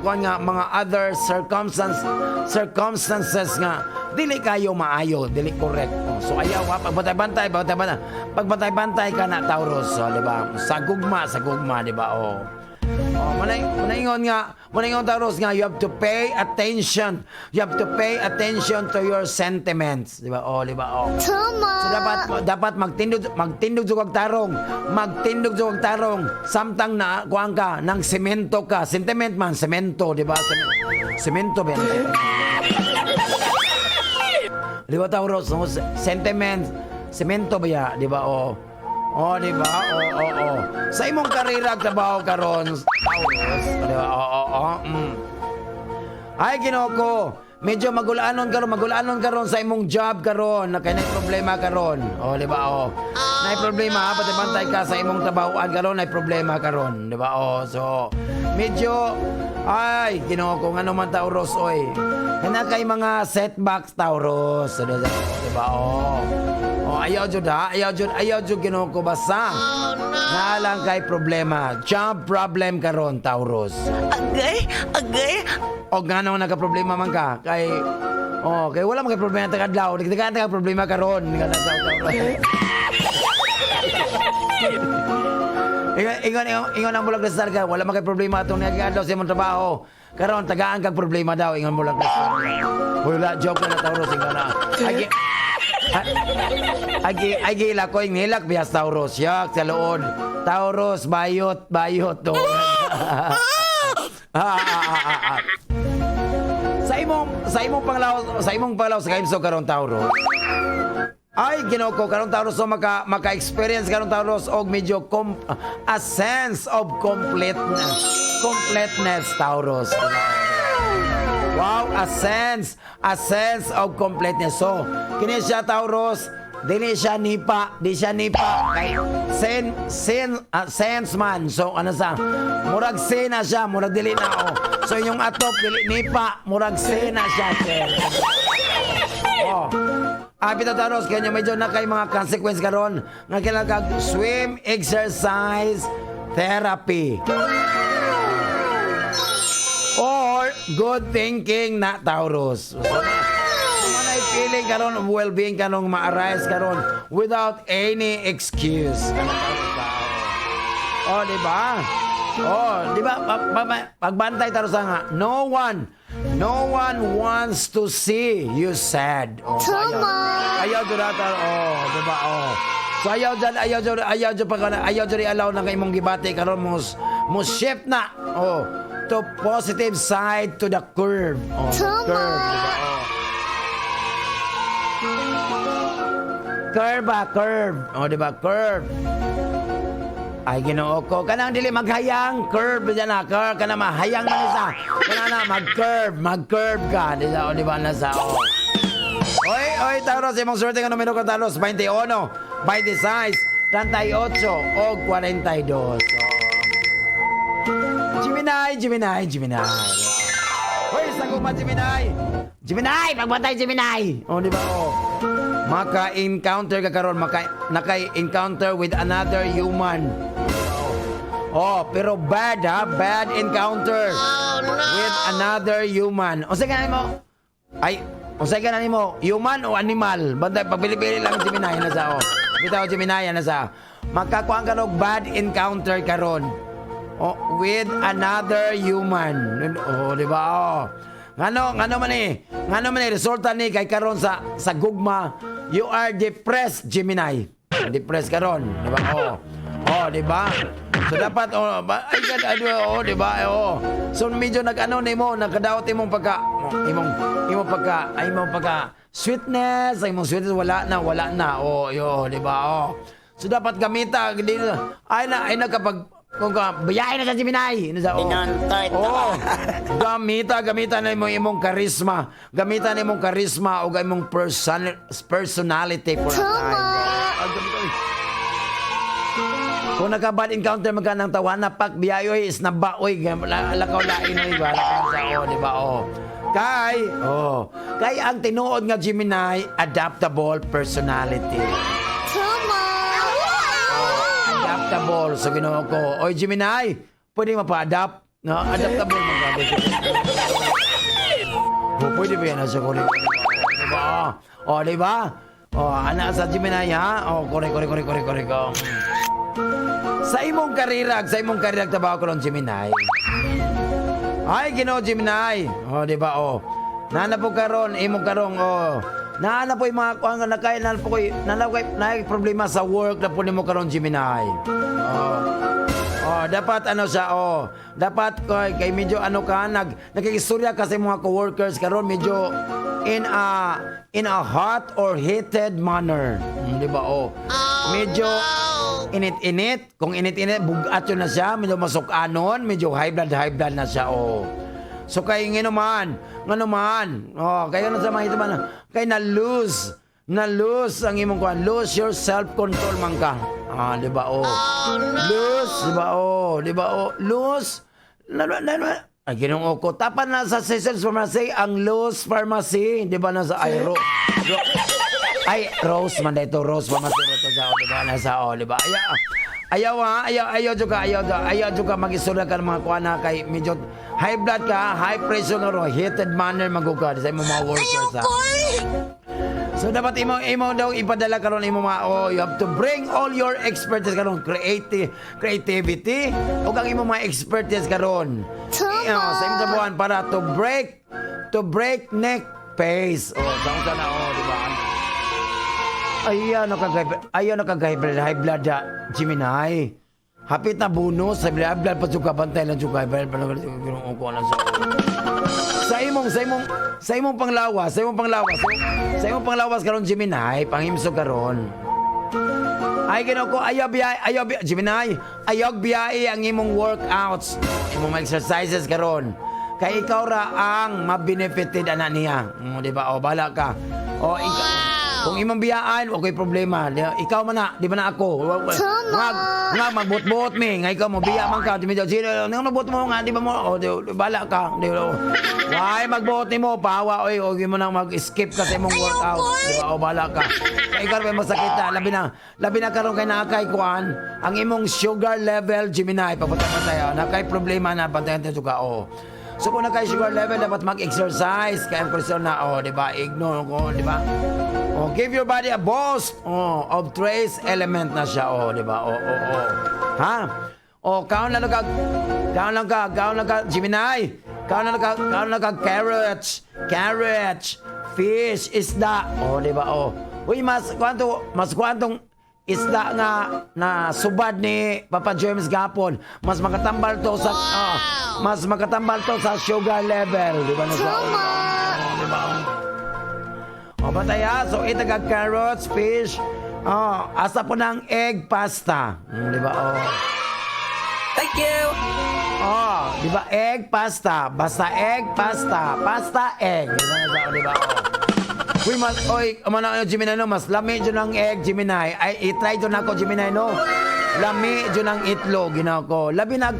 other circumstances nga dili kayo maayo, dili correct. So ayaw ha, pagbantay-bantay ka na Taurus, di ba? Sa gugma, di ba? Manayingon Taurus nga, you have to pay attention to your sentiments, di ba? Di ba? Tama. So dapat magtindog jud kag tarong samtang na kuan ka nang semento ka, sentiment man, semento, di ba? Semento ba? Di ba Taurus, sentiment, semento ba ya, di ba? Di ba? Sa imong karera trabaho karon, Taurus, di ba? Ay Ginoo ko, medyo magulaanon karon sa imong job karon, na kay problema karon. Di ba? Nay problema pati bantay ka sa imong trabahoan karon, nay problema karon, di ba? So medyo ay Ginoo ko ngano man Taurus oy. Kana kay mga setbacks Taurus, di ba? Ayaw jud Ginoo ko basta. Nalang kay problema. Job problem karon Taurus. Agay. Og ngano nagka-problema man ka kay kay wala man kay problema tagadlaw, nagka problema karon. Ingon ang bulag dasal ka, wala man kay problema atong nagkadlaw sa imong trabaho. Karon tagaan kag problema daw ingon bulag dasal. Wala joke na Taurus ingon na. Ay gila ko yung nilak biyas Taurus. Yak sa lood. Taurus, bayot. To. Sa imong panglaw sa kaimso karon Taurus. Ay ginoko karon Taurus so maka-experience karon Taurus og medyo a sense of completeness Taurus. Wow, a sense of completeness. So, kini siya Taurus, di siya nipa kay sense man. So, ano sa murag sena siya, murag dili na oh. So, yung atop dili nipa, murag sena siya. Sir. Oh. Bitaw Taurus, kanya medyo na kay mga consequence karon nga kailangan swim exercise therapy. Or good thinking na Taurus. So, manay feeling karon of well-being kanong ma-arise karon without any excuse. Oh, di ba? Oh, di ba? Pagbantay Taurus nga, no one wants to see you sad. Oh, ayaw durata. Oh, di ba? Oh. So ayaw dyan alaw na kay mong gibati karon mo shift na. Oh. To positive side to the curve. Oh, curve, diba? Oh. Curve. Oh, diba? Curve. Ay, Ginoo ko. Kanang dili maghayang. Curve dyan na. Curve. Kanang mahayang man isa. Kanang na, mag-curve ka. Diba? O, diba? Nasa, oh. Oy, Taurus. Imong swerte nga numero ka, Taurus. 21, 26, 38, o 42. Gemini. Hoy, saguma Gemini, pagbantay Gemini. Oh, di ba? Oh. Maka-encounter ka karon, naka-encounter with another human. Oh, pero bad encounter with another human. O sige mo. Human o animal? Bantay pagpili-pili lang Gemini na sa oh. Bitaw Gemini na sa. Makakuan ka og bad encounter karon. Oh, with another human. Oh, di ba? Oh. Ngano man ni resulta ni kay karon sa gugma, you are depressed Gemini. Depressed karon, di ba? Oh, di ba? So dapat di ba? Oh. So medyo nagkadaot imong pagka sweetness, wala na. Oh, yo, di ba? Oh. So dapat gamita ay na kapag kung bayahin na sa Gemini. Gamitan na imong karisma. Gamitan na imong karisma o imong personality for a time. Kung nagka-bad encounter magka ng tawa na pak biyayoy is nabaoy lakaw lain oy ba di ba kay ang tinuod nga Gemini adaptable personality. Adaptable sa Ginoo ko. Oy Gemini, pwede mapa-adapt, no? Adaptable magabi. Pwede ba yan sa kulit? Diba? Oh, diba? Oh, anak sa Gemini ha? Oh, korek. Sa imong karirag trabaho ko ng Gemini. Ay, Ginoo Gemini. Oh, diba? Oh. Nana po karon, imong karong oh. Naana po yung mga kuang na problema sa work na po nimo karon Gemini. Dapat dapat kay medyo nakikistorya kasi mga coworkers karon medyo in a hot or heated manner. Di ba? Medyo init-init. Kung init-init, bugat yun na siya. Medyo masukanon. Medyo high blood na siya. So kay ngano man. Kaya na sa mga ito man. Kay na-lose ang imong kuan. Lose your self-control man ka. Di ba? Lose, di ba? Lose. Ay, Ginoo ko. Tapan na sa Cecil's Pharmacy, ang Lowe's Pharmacy. Di ba na sa Rose man dito. Rose Pharmacy dito sa di ba? Nasa di ba? Ayaw juga mag-istorya ka ng mga kuha na kay medyo high blood ka, high pressure nga ro, heated manner magugad sa imong mga workers. So dapat imo daw ipadala karon imo mga you have to bring all your expertise karon, creativity ug ang imo mga expertise karon. Sa imong buwan para to break neck pace. Daw sana di ba? Ayaw na high blood Gemini. Hapit na bonus sa high blood pa suka bantay lang suka high blood pa sa imong panglawas karon Gemini, panghimsog karon. Ay Ginoo ko ayaw Gemini, ayaw biyahe ang imong workouts, imong exercises karon. Kay ikaw ra ang mabenefited ana niya. Di ba? O bala ka. O kung imong biyaan, okay problema. Ikaw man na, di ba na ako? Nga magbot-bot mi, nga ikaw mo biya man ka, di nang nabot mo nga, di ba mo? O di bala ka. Why magbot nimo pawa oy, og mo nang mag-skip ka sa imong workout. Di ba? O bala ka. Kay ikaw may masakit na, labi na karon kay nakay kuan, ang imong sugar level Gemini papatay na kay problema na bantayan ta suka o. So kung na kay sugar level dapat mag-exercise kay ang person na di ba? Ignore ko, di ba? Give your body a boost of trace element na siya di ba? Ha? Kaon lang ka Gemini. Kaon lang ka carrots, fish, isda. Di ba? Uy, mas kwantong isda nga na subad ni Papa James gapon. Mas makatambal to sa sugar level, di ba? Di ba? Bataya, so itaga carrots, fish, asa po ng egg pasta. Di ba? Thank you! Di ba? Egg pasta. Basta egg pasta. Pasta egg. Di ba? Uy, Gemini, no? Mas lami dyan ang egg, Gemini. Ay, itry dyan ako, Gemini, no? Lami dyan ang itlog, ginaw ko. Labi nag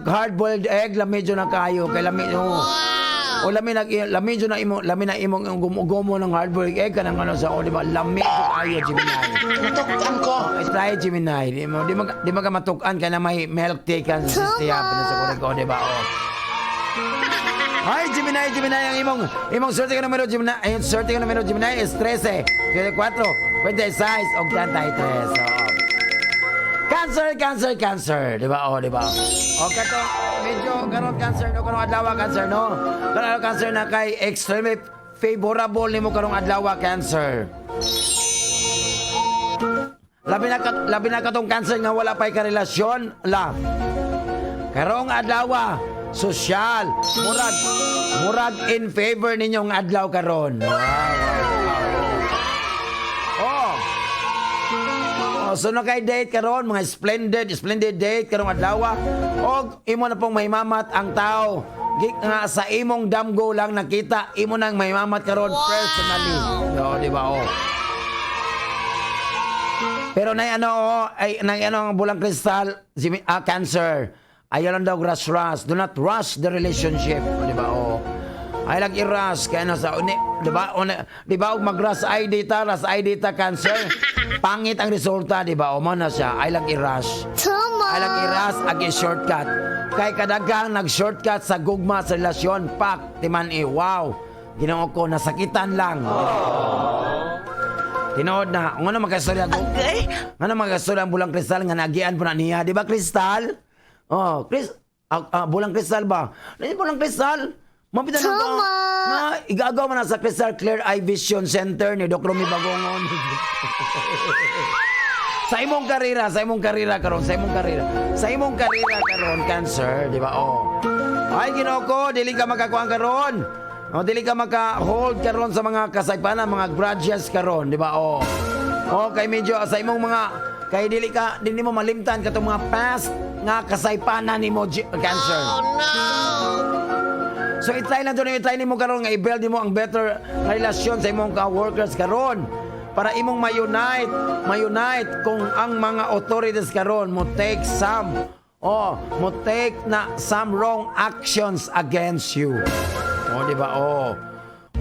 hard-boiled egg, lami dyan ang kayo. Kay lami, o lami dyan na imong gumo ng hard-boiled egg, kanang ano sa, di ba? Lami dyan kayo, Gemini. Natukan ko. Try, Gemini. Di mo ka matukan, kaya na may milk tea ka sa siya. Pinasa ko, di ba? Ay, Gemini, ang imong swerte ka numero, Gemini. Ayun, swerte ka numero, Gemini is 13, 24, 26, o 33. Cancer. Di ba? Di ba? Kato, medyo karon cancer, no? Karong adlaw cancer, no? Karong cancer na kay extremely favorable nimo karong adlaw cancer. Labi na katong cancer nga wala pa'y karelasyon, karong adlaw sosyal, murag in favor ninyong adlaw karon. So na kay date karon, mga splendid date karong adlaw. Og imo na pong mahimamat ang tao. Nga sa imong damgo lang nakita, imo nang mahimamat karon personally. Di ba? Pero ang bulang kristal, cancer. Ayaw lang daw rush. Do not rush the relationship. Di ba? Ay lang i-rush. Kaya nasa, di ba? Di ba? Mag-rush ID ta, cancer. Pangit ang resulta, di ba? Mo na siya. Ay lang i-rush. Ay lang i-rush, agi-shortcut. Kay kadagang nag-shortcut sa gugma sa relasyon. Pak, timan wow. Ginoo ko, nasakitan lang. Tinood na. Nga na magkastorya ko. Nga na magkastorya ang bulang kristal nga nagian po na niya. Di ba, kristal? Bulang kristal ba? Bulang kristal? Mapitan na ko. Igagaw mo na sa Crystal Clear Eye Vision Center ni Dr. Romy Bagongon. Sa imong karira karon, cancer, di ba? Ay, Ginoo ko, dili ka makakuha karon. Dili ka maka-hold karon sa mga kasaypanan, mga grudges karon, di ba? Kay medyo sa imong mga kay dili mo malimtan katong mga past nga kasaypanan nimo cancer. So itry nimo karon nga i-build nimo ang better relasyon sa imong ka-workers karon para imong ma-unite kung ang mga authorities karon mo take some wrong actions against you. Di ba?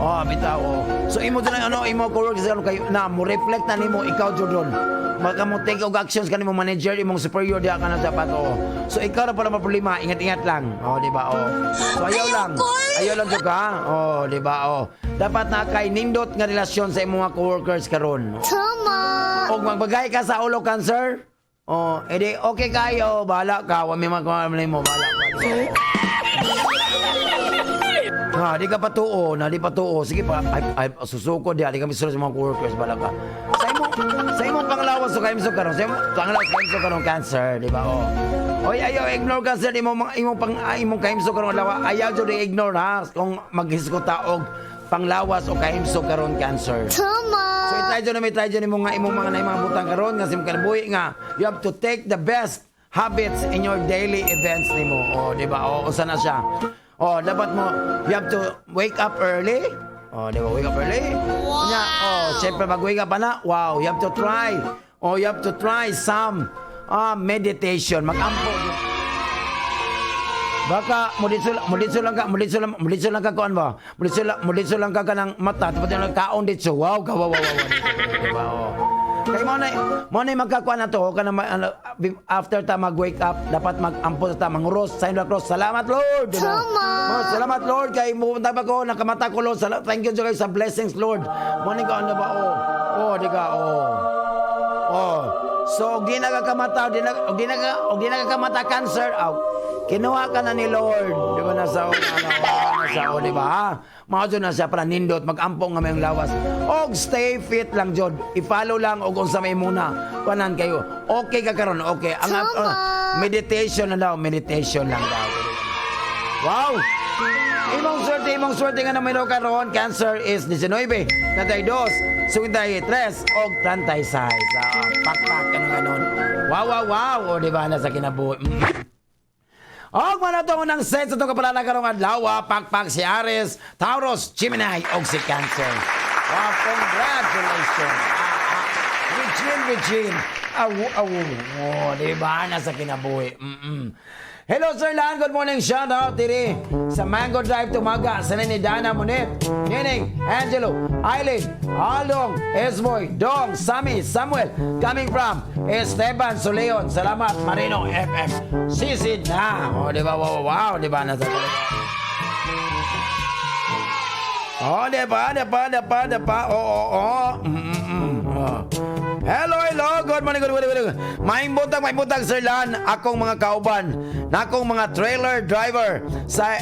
Bitaw. So imo dun imo co-workers kayo na mo reflect na nimo ikaw judon. Maka mo take og actions kanimo manager imong superior diha kana dapat So ikaw ra pala problema, ingat-ingat lang. Di ba? So ayaw lang jud ka. Di ba? Dapat na kay nindot nga relasyon sa imong mga co-workers karon. Tama. Og magbagay ka sa ulo cancer. Edi okay kayo, bahala ka, wa may magkuha mo, bahala ka. Ha, di ka patuo, na di patuo. Sige pa, ay susuko di kami sila sa mga workers bala ka. Sa imong panglawas so kaimso karon. Sa imong panglawas kaimso karon cancer, di ba? Oh. Oy, ayaw ignore cancer imong kaimso karon lawa. Ayaw jud ignore ha kung maghisgota og panglawas o kaimso karon cancer. Tama. So try dyan imong mga butang karon nga sim kanabuhi nga you have to take the best habits in your daily events nimo. Oh, di ba? Oh, usa na siya. Oh, dapat mo you have to wake up early. Oh, di ba? Wake up early. Wow. Oh, syempre mag-wake up na. Wow, you have to try. Oh, you have to try some meditation. Mag-ampo. Baka muditso lang ka kuan ba? Muditso lang ka kanang mata tapos yung kaon ditso. Wow, wow. Diba? Oh. Kay mo na magkakuan na to kana after ta mag-wake up dapat mag-ampo ta mangros sa cross. Salamat Lord. Diba? Oh, salamat Lord kay mupunta ba ko nakamata ko Lord. Thank you guys sa blessings Lord. Mo ni ka ano ba oh di ka oh. So ginagakamata ginagakamata cancer out. Kinuha ka na ni Lord. Di ba nasa di ba? Mga na siya para nindot, mag-ampong nga mayong lawas. Og stay fit lang, Jod. I-follow lang og unsa may muna. Kuanan kayo. Okay ka karon, okay. Ang meditation na daw, meditation lang daw. Wow! Imong swerte nga na mayroon karon, cancer is 19, 32, 53, og 36. Pakpak ka na ganon. Wow! O, di ba, nasa kinabuhi. Og manatong ng sense itong kapalala karong adlaw, pakpak si Aries, Taurus, Gemini, og si Cancer. Wow, congratulations. Regine. Oh, di ba? Nasa kinabuhi. Hello, Sir Lan. Good morning. Shout out, tiri. Sa Mango Drive, Tumaga. Sa ni Dana Munet. Nining, Angelo, Eileen, Aldong, Esboy, Dong, Sammy, Samuel. Coming from Esteban Soleon. Salamat, Marino FM. Sisid na. Oh, di ba? Wow. Di ba? Nasa oh, di ba? Oh. Hello. Good morning. May butang, Sir Lan. Akong mga kauban. Nakong mga trailer driver sa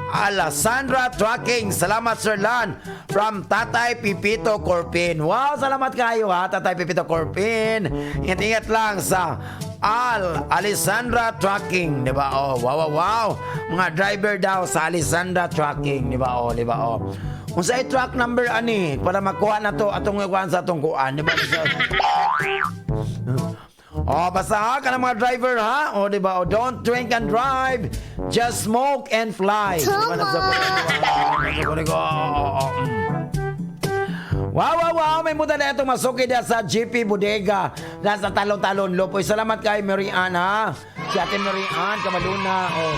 Alessandra Trucking. Salamat, Sir Lan. From Tatay Pipito Corpin. Wow, salamat kayo ha, Tatay Pipito Corpin. Ingat lang sa Alessandra Trucking, di ba? Oh, wow. Mga driver daw sa Alessandra Trucking, di ba? Oh. Kung sa truck number ani para makuha na to atong kuan sa atong kuan, di ba? Oh, basta ha ka ng mga driver ha. Oh, di ba? Oh, don't drink and drive. Just smoke and fly. Wow. May muda na itong masuki na sa GP Bodega. Nasa talon-talon. Lopoy. Salamat kay Marian ha. Si Ate Marian, kamaluna. Oh.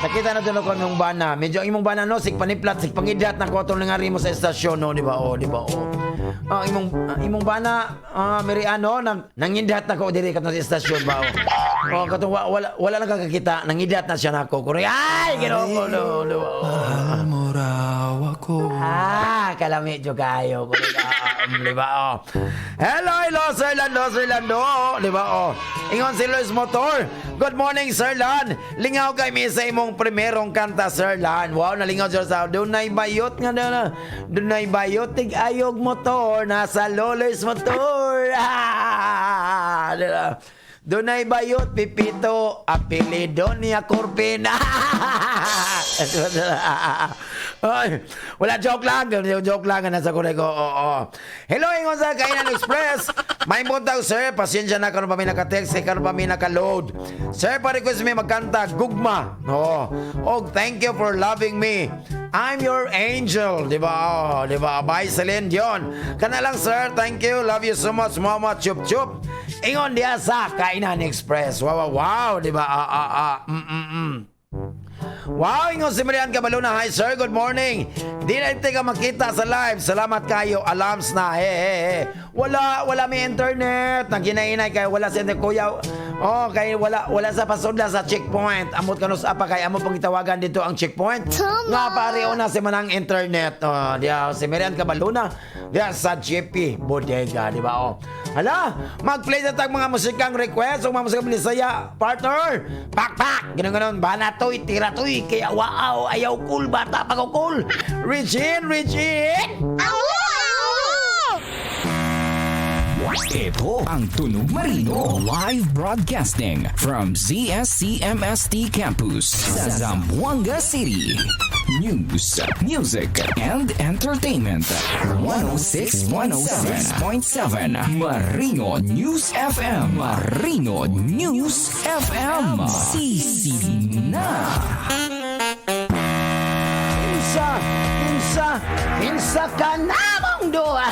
Nakita na doon ako ng bana. Medyo ang imong bana no, paniplat, pangidat na kotong nga rin mo sa estasyon no, di ba? Oh. Imong bana, Mariano, nangindat na ko diri katong sa estasyon ba? Oh, katong wala lang kakakita, nangindat na siya nako. Ay, ginoo ko no. Mahal mo raw ako. Kalami jo kayo. Di ba? Oh. Hello, Sir Lando. Di ba? Oh. Ingon si Luis Motor. Good morning, Sir Lan. Lingaw kay mi sa imong primerong kanta, Sir Lan. Wow, nalingaw siya sa dunay bayot nga na. Dunay bayot tig ayog motor nasa Lolis Motor. Dunay bayot Pipito, apelido niya Corpin. Ay, wala joke lang nasa kulay ko. Hello, ingon sa Kainan Express. May buntag, sir. Pasensya na karon pa mi naka-text, karon pa mi naka-load. Sir, pa-request mi magkanta Gugma. Og thank you for loving me. I'm your angel, di ba? Di ba? Bye, Celine Dion. Kana lang, sir. Thank you. Love you so much, mama. Chup. Ingon diya sa Kainan Express. Wow, di ba? Wow, ingon si Marian Cabaluna. Hi, sir. Good morning. Di na ka makita sa live. Salamat kayo. Alams na. Wala may internet. Naginainay kayo. Wala sa internet. Kuya, Oh, kay wala sa pasunda sa checkpoint. Amot kanus apa kay amo pang itawagan dito ang checkpoint. Nga pare una si manang internet. Oh, dia si Merian Cabaluna. Dia sa JP Bodega, di ba? Oh. Hala, mag-play na tag mga musikang request o mga musikang bilisaya. Partner, pak. Ganun. Bana to'y, tira to'y. Kaya waaw, ayaw cool, bata pag cool. Regine. Ito ang Tunog Marino live broadcasting from ZSCMST Campus sa Zamboanga City. News, music, and entertainment. 106.7 Marino News FM. Marino News FM. Sisina. Hinsa ka na mong doa.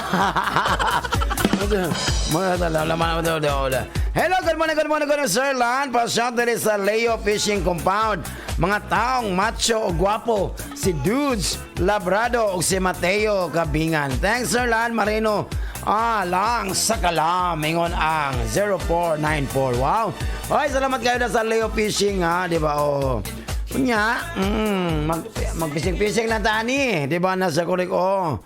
Hello, good morning, Sir Lan. Pasyon din sa Leo Fishing Compound. Mga taong macho o guwapo, si Dudes Labrado o si Mateo Kabingan. Thanks, Sir Lan Marino. Lang sa kalam. Ingon ang 0494. Wow. Ay, salamat kayo na sa Leo Fishing, ha. Di ba, oh. Kunya, mag-fishing lang tani. Di ba, nasa kurik, oh.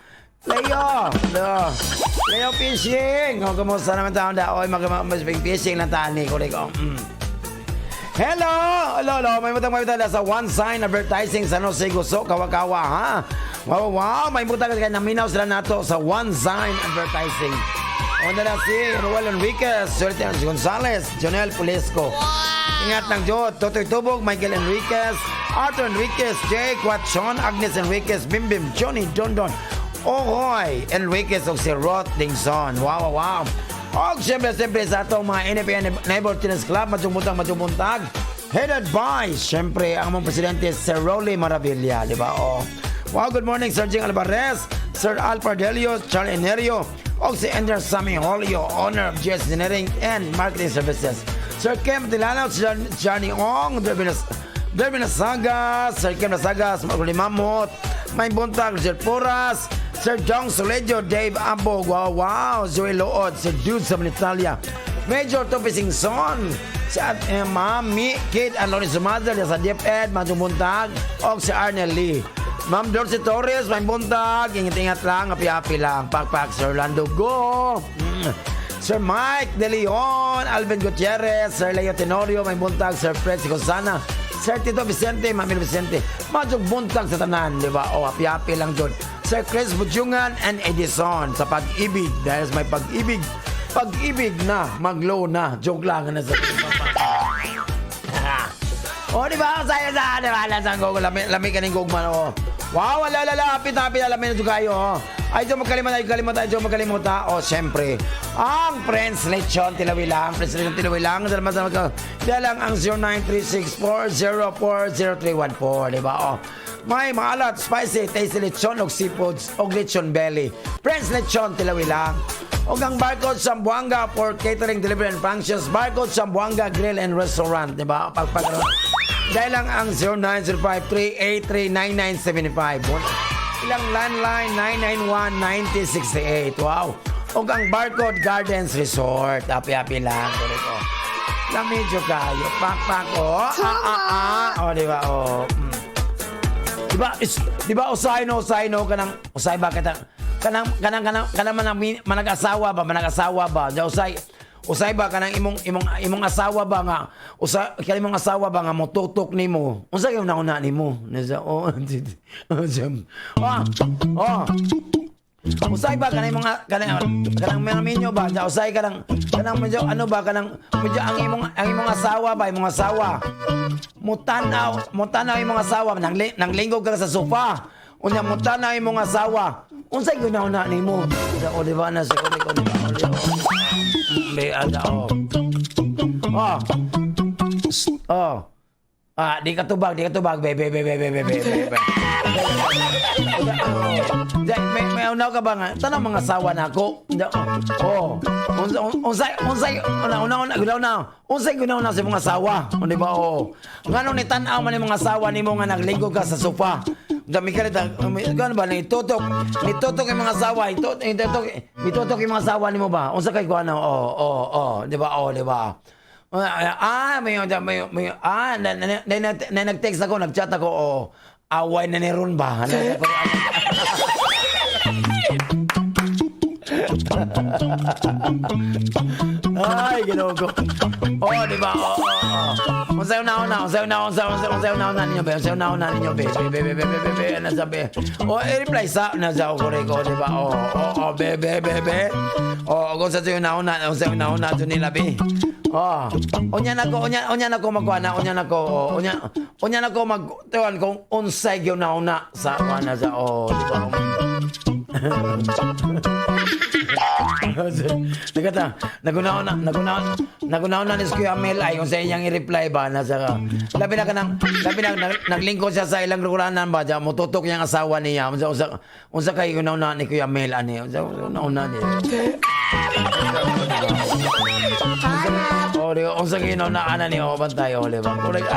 Leo Fishing. O, kumusta naman taon da? Oy, mag-fishing lang tani, kurik, oh. Hello. May mutang sa One Sign Advertising sa San Jose Guso, Kawakawa, ha? Wow. May mutang kaya naminaw sila nato sa One Sign Advertising. O na si Roel Enriquez, Sertian Gonzalez, Jonel Pulesco. Ingat ng Diyos, Totoy Tubog, Michael Enriquez, Arthur Enriquez, Jay Quachon, Agnes Enriquez, Bimbim, Johnny Dondon, Ohoy Enriquez o si Roth Dingson. Wow. O siyempre sa itong mga NPN Neighbor Tennis Club, Madjumuntag, headed by, siyempre, ang mong presidente, Sir Rolly Maravilla, di ba? Wow, good morning, Sir Jing Alvarez, Sir Al Pardelio, Charlie Enerio, o si Ender Sammy Holio, owner of GS Engineering and Marketing Services. Sir Kem Tilano, Sir Johnny Ong, Derby Nasaga, Sir Kem Nasaga, Maguli Mamot, May Buntag, Sir Poras, Sir Jong Soledio, Dave Ambog, wow, Zoe Lood, Sir Dude sa Manitalia, Major Topi Singson, si Mami, Kate and Lorenzo Mother, sa DepEd, Madung Buntag, o si Arnel Lee. Ma'am Dorothy Torres, May Buntag, ingat lang, api-api lang, pak, Sir Orlando Go, Sir Mike De Leon, Alvin Gutierrez, Sir Leo Tenorio, May Buntag, Sir Fred Sicosana, Sir Tito Vicente, Mamil Vicente, Madjong Buntag sa tanan, di ba? O, api-api lang doon. Sir Chris Bujungan and Edison sa pag-ibig, dahil may pag-ibig na, maglow na, joke lang na sa o, di ba? Sa'yo na, di ba? Lasang ko, lami ka ng gugman, o. Wow, apit alamin na ito kayo. Ay, ito magkalimutan. O, siyempre, ang Prince Lechon Tilawilang. Dahil lang ang 0936-404-0314, di ba? O, may maalat, spicy, tasty lechon o seafoods o lechon belly. Prince Lechon Tilawilang. O ang Barcode Zamboanga for catering, delivery, and functions. Barcode Zamboanga Grill and Restaurant, di ba? Dahil lang ang 0905-383-9975. Ilang landline 991-9068. Wow. O ang Barcode Gardens Resort. Api-api lang. Lamedyo kayo. Pak. O. O, di ba? O. Di ba usay no kanang usay ba kanang manag-asawa ba usay ba kanang imong asawa ba nga kay imong asawa ba nga motutok nimo unsa gyud nauna nimo usay ba kanang mga minyo ba usay kanang medyo ano ba kanang medyo ang imong asawa mutanaw imong asawa nang linggog ka sa sofa unya mutanaw imong asawa unsay gyud nauna nimo o di ba na sa ko di ba be ada di katubag be may unaw ka ba nga tanang mga asawa na ako unsay gunaw na sa mga asawa di ba ngano ni tan-aw man mga asawa nimo nga naglingkod ka sa sofa dami ka gano ba nitutok yung mga asawa nitutok yung mga asawa nimo ba unsa kay kuano di ba nag-text ako, nag-chat ako, away na ni Ron ba? Ay, ginoo ko. Di ba? Unsayo na ninyo, be. Ano sabi? I-reply sa na sa ko, di ba? Be. Kung sa sayo na to nila, be. Unya na ko magkuana, unya na ko magtuan kung unsay gyud na sa kuana sa di ba? Nagunaon na ni Kuya Mel ay kung sa iyang i-reply ba nasa ka. Labi na naglingkod siya sa ilang rukuranan ba diya mututok niyang asawa niya. Unsa kay gunaon na ni Kuya Mel ani. Unsa ni. Unsa kay gunaon na ana ni bantay di ba. Korek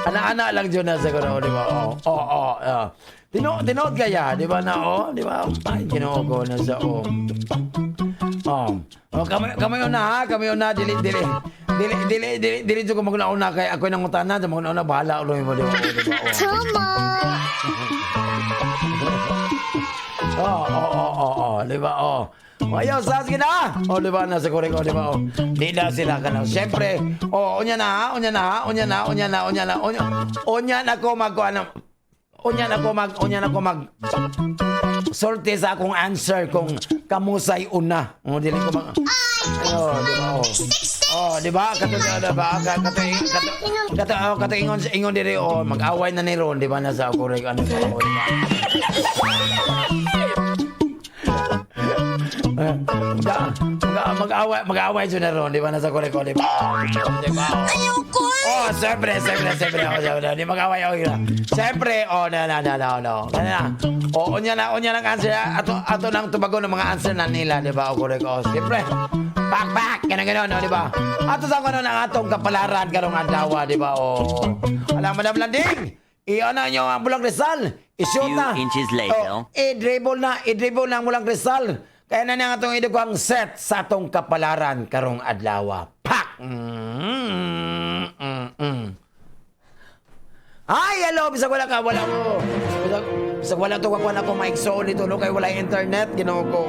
ana lang jud na sa kuno di ba. Tinod kaya, di ba na, di ba? Ay, ginoo ko na sa, kami una, dili ko magnauna kay ako nang utana, magnauna, bahala ulo mo, di ba? Tama. Di ba, ayaw, sas ka na! Di ba, nasa korek, di ba, di na sila ka na. Siyempre, unya na ko Unya na ko mag sorte sa akong answer kung kamusay una. Dili ko mag di ba? Kato ingon diri mag-away na ni Ron, di ba nasa korek ano di ba? Mag-away dyan na Ron, di ba nasa korek di ba? Ayoko. Siyempre. Di mag-away ako yun. Siyempre, no. Unya lang answer. Ato nang tubago ng mga answer na nila, di ba? Korek. Siyempre. Back. Ganun, di ba? Ato sa kano ng atong kapalaran, karong adlaw, di ba? Alam, Madam Landing, iyon na nyo ang Bulang Rizal. I-shoot na. Few inches later. I-dribble na ang Bulang Rizal. Kaya na nga itong idugang set sa atong kapalaran karong adlaw. Pak! Ay, hello! Bisag wala ka, wala ko. Bisag wala to kakuan ako maigsoon dito, no? Kaya wala internet, ginoo ko.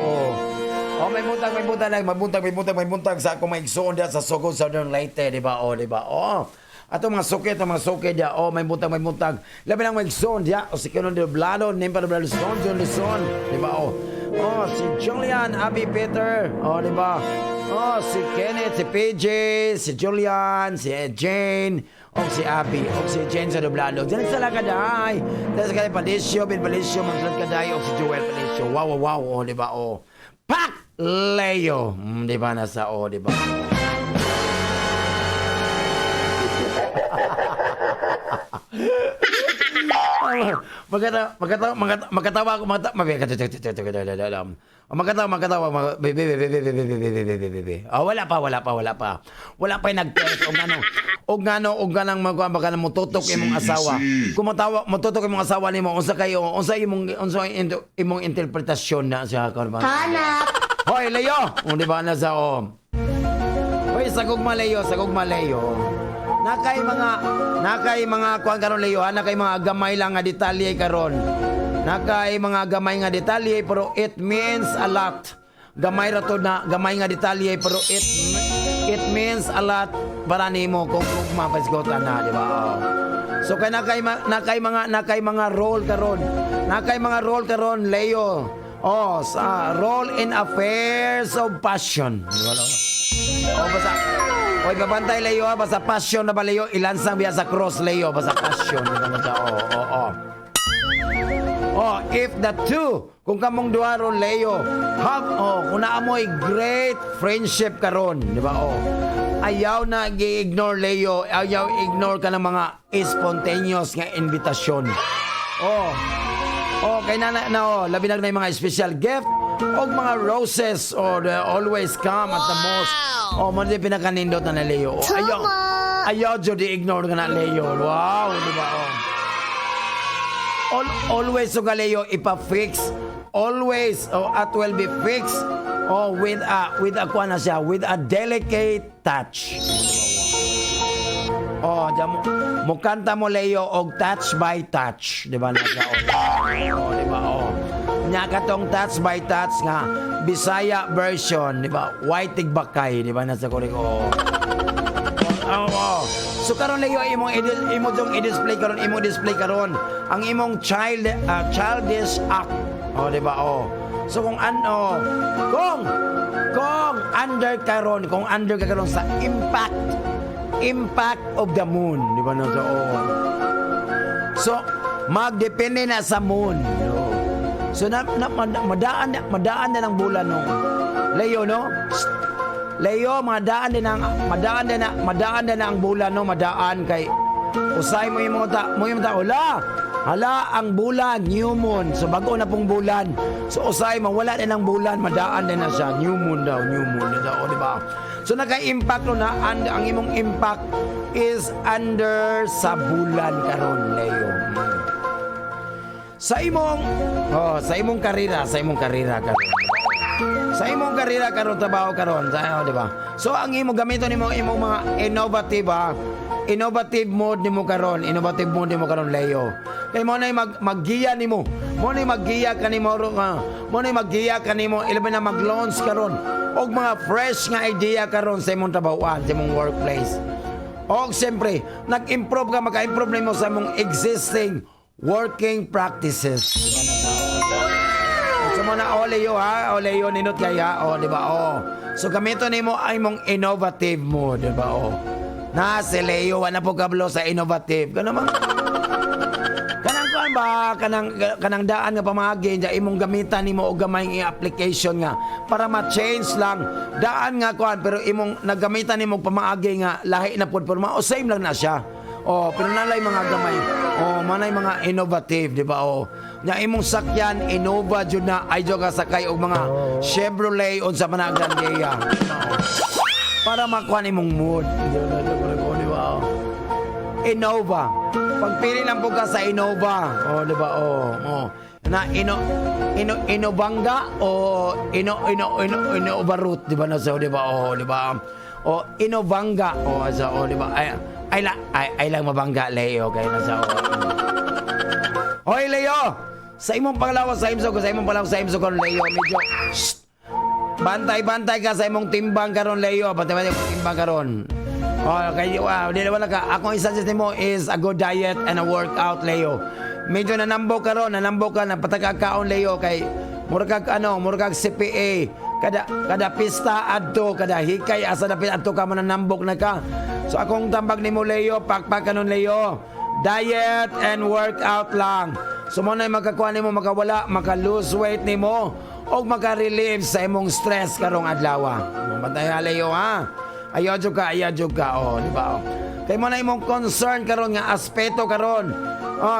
May buntag sa ako maigsoon diya sa Sogod, Southern Leyte, di ba? Di ba? Ato mga sukit diya. May buntag. Labi lang maigsoon diya. Si Kenon de Blado, Nimpa de Blado, John Luzon, di ba? Si Julian, Abby Peter, di ba? Si Kenneth, si PJ, si Julian, si Jane, si Abby, si Jane sa Doblado. Diyan sa Lagaday. Dahil sa kaya Palisyo, Ben Palisyo, Manslad Kaday, si Joel Palisyo. Wow, di ba? Pak! Leo. Di ba nasa di ba? Magkatawa ako, wala pa yung nag-test og ganang magkabaka na mututok imong asawa. Kung mututok imong asawa nimo, unsa imong interpretasyon na siya karon. Hanap. Hoy, Leo, di ba na sa Hoy, sagugma Leo. Nakay mga kuan karon Leo, nakay mga gamay lang nga detalye karon. Nakay mga gamay nga detalye pero it means a lot. Gamay ra to na gamay nga detalye pero it means a lot para nimo kung mapasgotan na, di ba? So kay nakay mga role karon. Nakay mga role karon Leo. Sa role in affairs of passion. Basta Oy, babantay Leo, basta passion na ba Leo, ilansang biya sa cross Leo, basta passion. If the two, kung kamong duha ron Leo, kung naamoy great friendship karon, di ba? Ayaw na gi-ignore Leo, ayaw ignore ka ng mga spontaneous nga invitasyon. Kay labi na yung mga special gift o mga roses always come at the most. Mo di pinakanindot na Leo. Ayaw jud i-ignore ka na Leo. Wow, di ba? Always so Leo ipa-fix. Always will be fixed with a delicate touch. Oh, mo kanta mo Leo og touch by touch, di ba na siya? Oh, di ba? Oh. Nya katong touch by touch nga Bisaya version, di ba? White Tigbakay, di ba na sa Koreko? Oh. So karon Leo imo dong i-display karon ang imong childish act. Oh, di ba? Oh. So kung under ka karon sa impact of the moon, di ba no? So magdepende na sa moon. So madaan na ng bulan no. Leo no? Leo madaan na ang bulan no, madaan kay usay mo yung ta hala ang bulan new moon. So bago na pong bulan. So usay mawala na ng bulan, madaan na siya. New moon daw, di ba? So naka-impact no na ang imong impact is under sa bulan karon Leo. Sa imong karera karon. Sa imong karera karon trabaho karon, di ba? So ang imong gamiton nimo imong mga innovative mode nimo karon Leo. Kay mo na maggiya nimo. Mo na maggiya kanimo ilabi na mag-launch karon og mga fresh nga idea karon sa imong trabahoan, sa imong workplace. Og siyempre, maka-improve nimo sa imong existing working practices. So mo na Leo ninot kaya di ba? So gamito nimo ay imong innovative mode, di ba? Na si Leo wala po kablo sa innovative. Kanang daan nga pamagi ja imong gamitan nimo og gamay nga application nga para ma-change lang daan nga kuan pero imong naggamitan nimo pamaagi nga lahi na pud pero same lang na siya. Pero nalay mga gamay. Manay mga innovative, di ba? Nya imong sakyan Innova jud na ay jud ka sakay og mga Chevrolet unsa man ang Grandia. Para makuha imong mood. Di ba? Innova. Pagpili lang po ka sa Innova. Di ba? Na Inobanga o Inobarut, di ba na sa, di ba? Di ba? Inovanga di ba? Ay lang mabangga Leo kay na sa. Hoy Leo, sa imong panglawas sa imso kon Leo medyo bantay ka sa imong timbang karon Leo, bantay timbang karon. Kay wala ka. Akong i-suggest nimo is a good diet and a workout, Leo. Medyo nanambo ka napatagkakaon, Leo, kay murag CPA. Kada pista adto, kada hikay asa dapit adto ka man nambok na ka. So akong tambag nimo, Leo, pakpak kanon, Leo. Diet and workout lang. So mo na makakuha nimo makawala, maka-lose weight nimo og maka-relieve sa imong stress karong adlaw. Bantay Leo, ha. Ayaw ka, di ba? Kay mo na imong concern karon nga aspeto karon.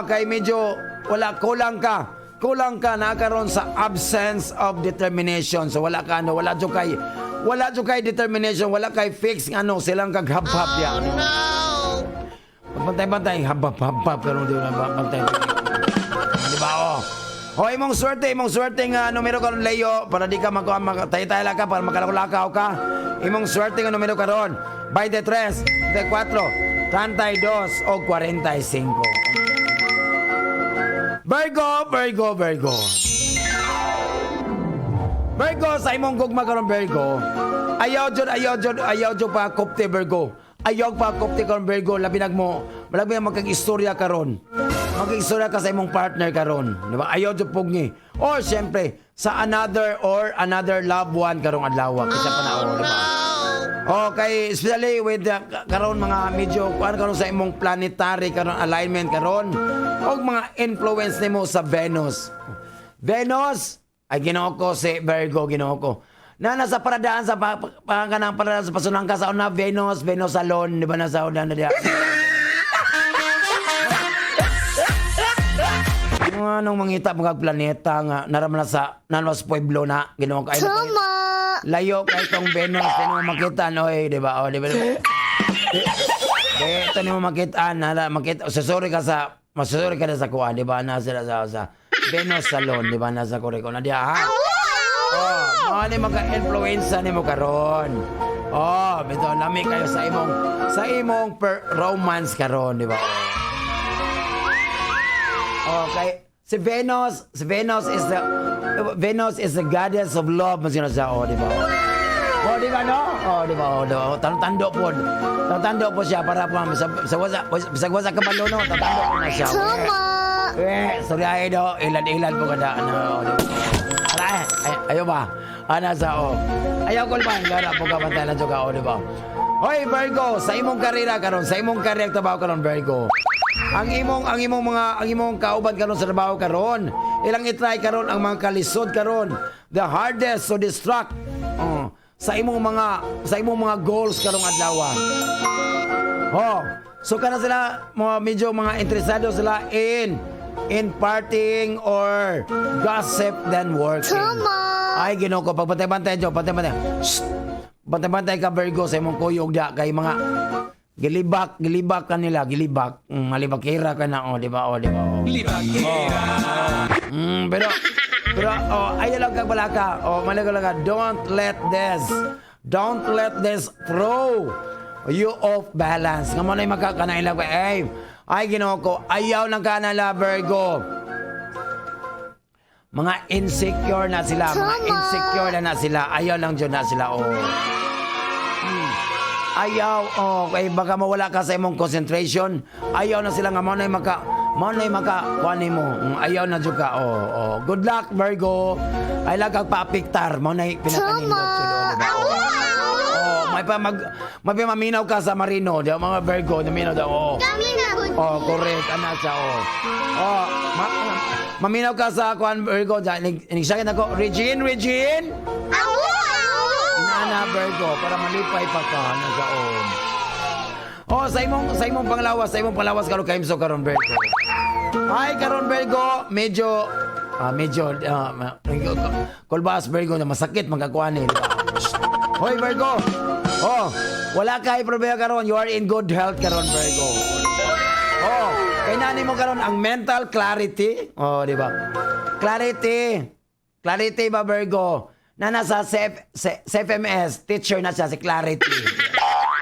Kay medyo kulang ka na karon sa absence of determination. So wala jud kay determination, wala kay fix silang kaghab-hab ya. Oh no. Bantay habab karon di na bantay. Di ba? Imong swerte nga numero karon Leo para di ka magtay-tay ka para makalakaw ka. Imong swerte nga numero karon 23, 24, 32 o 45. Virgo. Virgo sa imong gugma karon Virgo. Ayaw jud pa kopte Virgo. Ayaw pa kopte karon Virgo labi magkag-istorya karon. Mag-istorya ka sa imong partner karon, di ba? Ayaw jud pugni. Or syempre sa another loved one karong adlaw kasi pa na di ba? Okay, especially with karon mga medyo karon sa imong planetary karon alignment karon og mga influence nimo sa Venus. Ay Ginoo ko si Virgo, Ginoo ko. Na nasa paradaan sa kanang paradaan sa pasunang ka sa una Venus salon, di ba na sa una na diya. Anong mangita mga planeta nga naramla sa nanos pueblo na Ginoo kay layo kay tong Venus tino makita di ba? Di ba? Ito nimo makita sorry ka na sa kuha, di ba? Na sa Venus salon, di ba? Nasa Koreko na diya ha. Ano maka-influence nimo karon. Oh, bito lami kayo sa imong romance karon, di ba? Okay. Si Venus is the goddess of love, mas yun siya, di ba? Di ba, no? Di ba, tando po siya para po, bisag wasa kabalo, no? Tatando po na siya. Tama. Sorry, ay, do, ilan po kada, ayaw ba? Sa, ayaw ko ba, gara po ka, pantay na ka, di ba? Hoy, Virgo, sa imong karera karon, sa imong karera trabaho karon, Virgo. Ang imong kauban karon sa trabaho karon, ilang itry karon ang mga kalisod karon, the hardest to distract sa imong mga goals karong adlaw. So kana sila medyo mga interesado sila in partying or gossip than working. Tama. Ay Ginoo ko, pagpantay-bantay jo, pantay-bantay. Pantay-bantay ka, Virgo, sa imong kuyog da kay mga gilibak kanila, malibakira ka na, di ba? Libakira. Pero ayaw lang kang balaka. Malaga, don't let this throw you off balance. Nga mo na yung makakanaila ko, ay Ginoo ko, ayaw lang ka nila, Virgo. Mga insecure na sila, ayaw lang dyan na sila, Ayaw, kay baka mawala ka sa imong concentration. Ayaw na sila nga mo na kuhanin mo. Ayaw na dyan ka, Good luck, Virgo. Ay lang kang paapiktar. Mo na pinakanindot. May maminaw ka sa Marino. Di mga Virgo, naminaw daw, Kami na good. Correct. Anak siya, maminaw ka sa kuhan, Virgo. Nagsakin ako, Regine. Inana, Virgo, para malipay pa ka na sa sa imong panglawas karon kaimso karon, Virgo. Ay karon, Virgo, medyo kulbas, Virgo, na masakit magkakuan eh. Hoy, Virgo. Wala kay problema karon, you are in good health karon, Virgo. Kay nani mo karon ang mental clarity. Di ba? Clarity ba, Virgo? Na nasa CFMS, teacher na siya si Clarity.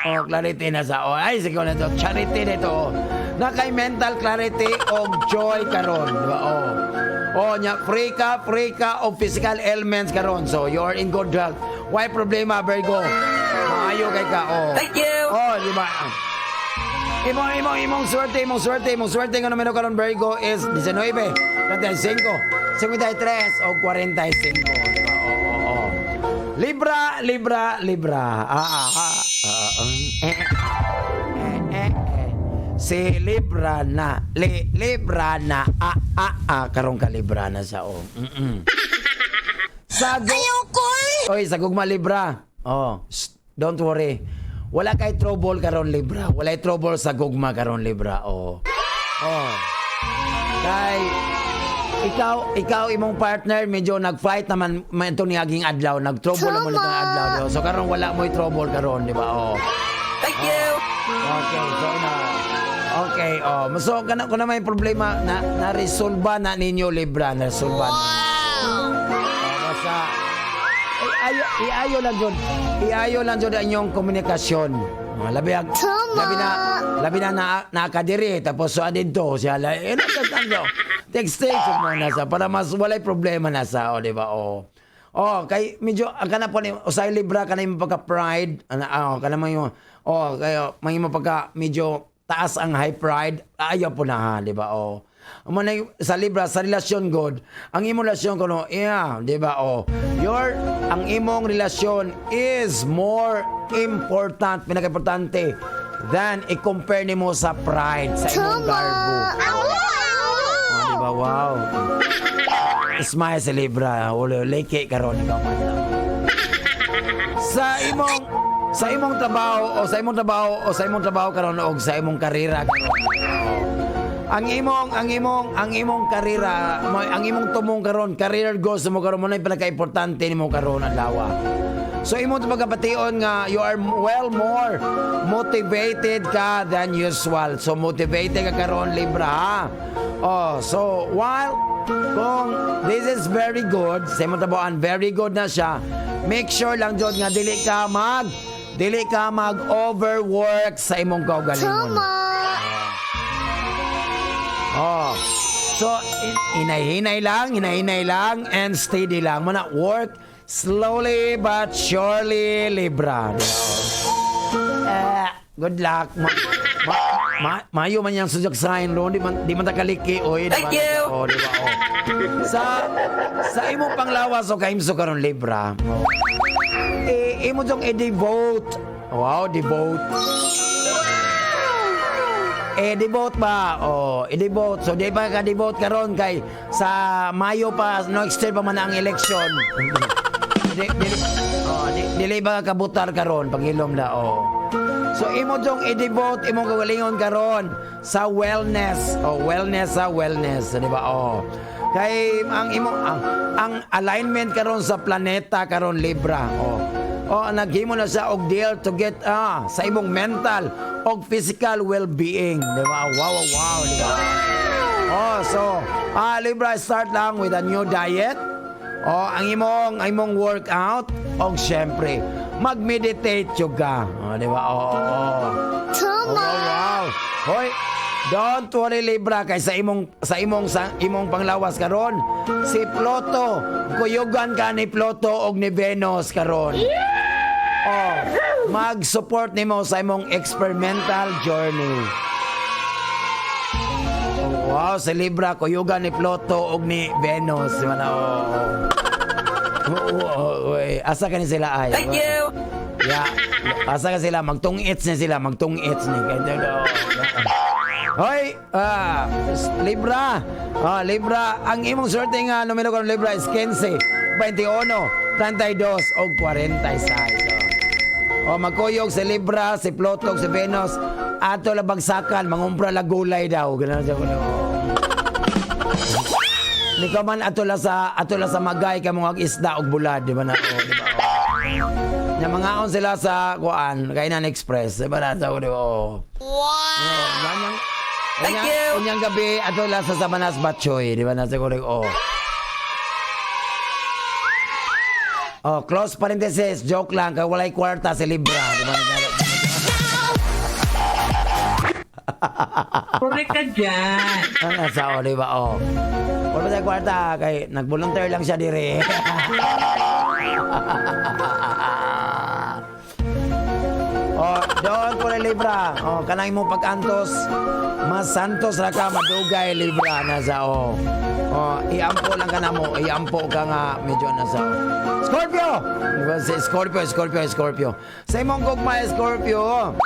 Clarity na siya. Ay, sige na ito. Charity nito. Na kay mental clarity o joy karon, di ba? Free ka of physical ailments karon. So, you're in good health. Why problema, Virgo? Maayo kay ka, Thank you. Di ba? Imong swerte nga numero karon, Virgo, is 19, 35, 53 o 45. Libra. Si Libra na. Libra na. Karong ka Libra na siya, Ayoko. Sagugma Libra. Don't worry. Wala kay trouble karon, Libra. Wala trouble sa gugma karon, Libra. Kay ikaw imong partner medyo nag-fight naman ito ni aging adlaw, nag-trouble naman ito ng adlaw. So karon wala mo'y trouble karon, di ba? Thank you. Okay, so kana may problema na resolba na ninyo, Libra, na resolba. Basta iayo lang jud ang inyong komunikasyon. Labi na nakadiri tapos so adito siya text mo na sa para mas walay problema na sa, di ba? Kay medyo kana po ni usay Libra kana yung pagka pride kana mo yung kayo may pagka medyo taas ang high pride, ayaw po na, di ba? Sa Libra, sa relasyon God, ang imong relasyon ko, di ba? Ang imong relasyon is more important, pinaka-importante than i-compare nimo sa pride, sa imong garbo. Di ba? Wow. Smile sa Libra, leke karon ikaw man. Sa imong trabaho karon og sa imong karera karon. Ang imong karera, ang imong tumong karon, career goals mo karon mo na pinaka-importante nimo karon adlaw. So imong pagkapation nga you are more motivated ka than usual. So motivated ka karon, Libra. So while kung this is very good, sa imong tabuan very good na siya, make sure lang jud nga dili ka Dili ka mag-overwork sa imong kaugalingon. Oh. So, hinay-hinay lang, and steady lang. Mana, work slowly but surely, Libra. Good luck. Mayo man yang sujak sign lo, di man takaliki, oy. Thank you. Oh, di ba? Oh. Sa imong panglawas o kaimso karon, Libra. Imo jong i-devote. Wow, devote. Devote ba? Oh, i-devote. So, di ba ka-devote karon kay sa Mayo pa, no extend pa man ang election. Dili ba kabutar karon pangilom na, oh. So, imo jong i-devote, imong kagalingon karon sa wellness. Oh, wellness, di ba? Oh. Kay ang alignment karon sa planeta karon, Libra. Oh, naghimo na siya og deal to get sa imong mental og physical well-being, di ba? Wow, di ba? Oh, so Libra, start lang with a new diet. Oh, ang imong workout og syempre mag-meditate yoga. Oh, di ba? Oh. Wow. Hoy, don't worry, Libra, kay sa imong panglawas karon si Pluto, kuyugan ka ni Pluto og ni Venus karon. Oh, mag-support nimo sa imong experimental journey. Oh, wow, si Libra, kuyugan ni Pluto og ni Venus. Asa ka ni sila ay? Thank you. Yeah, asa ka sila? Magtungits ni sila, magtungits ni. Hoy, Libra. Libra, ang imong swerte nga numero karon, Libra, is 15, 21, 32 o 46. Magkuyog si Libra, si Pluto, si Venus, ato la bagsakan, mangumpra la gulay daw. Ganun siya ko. Ni ka man ato la sa magay ka mga isda og bulad, di ba na? Di ba? Nya mangaon sila sa kuan, Kainan Express, di ba na? Di ba? Wow. Thank you. Unyang gabi ato la sa Samanas Batchoy, di ba na? Siguro. Oh, close parenthesis, joke lang, kay walay kwarta si Libra, di ba? Correct ka dyan. Di ba? Oh. Wala sa kwarta, kay nag-volunteer lang siya dire. Oh, doon po na Libra. Oh, kanang mo pag-antos, mas santos ra ka, madugay, Libra, nasa, oh. Oh, iampo lang ka na mo. Iampo ka nga, medyo nasa, Scorpio! Diba? Scorpio. Sa imong gugma, Scorpio.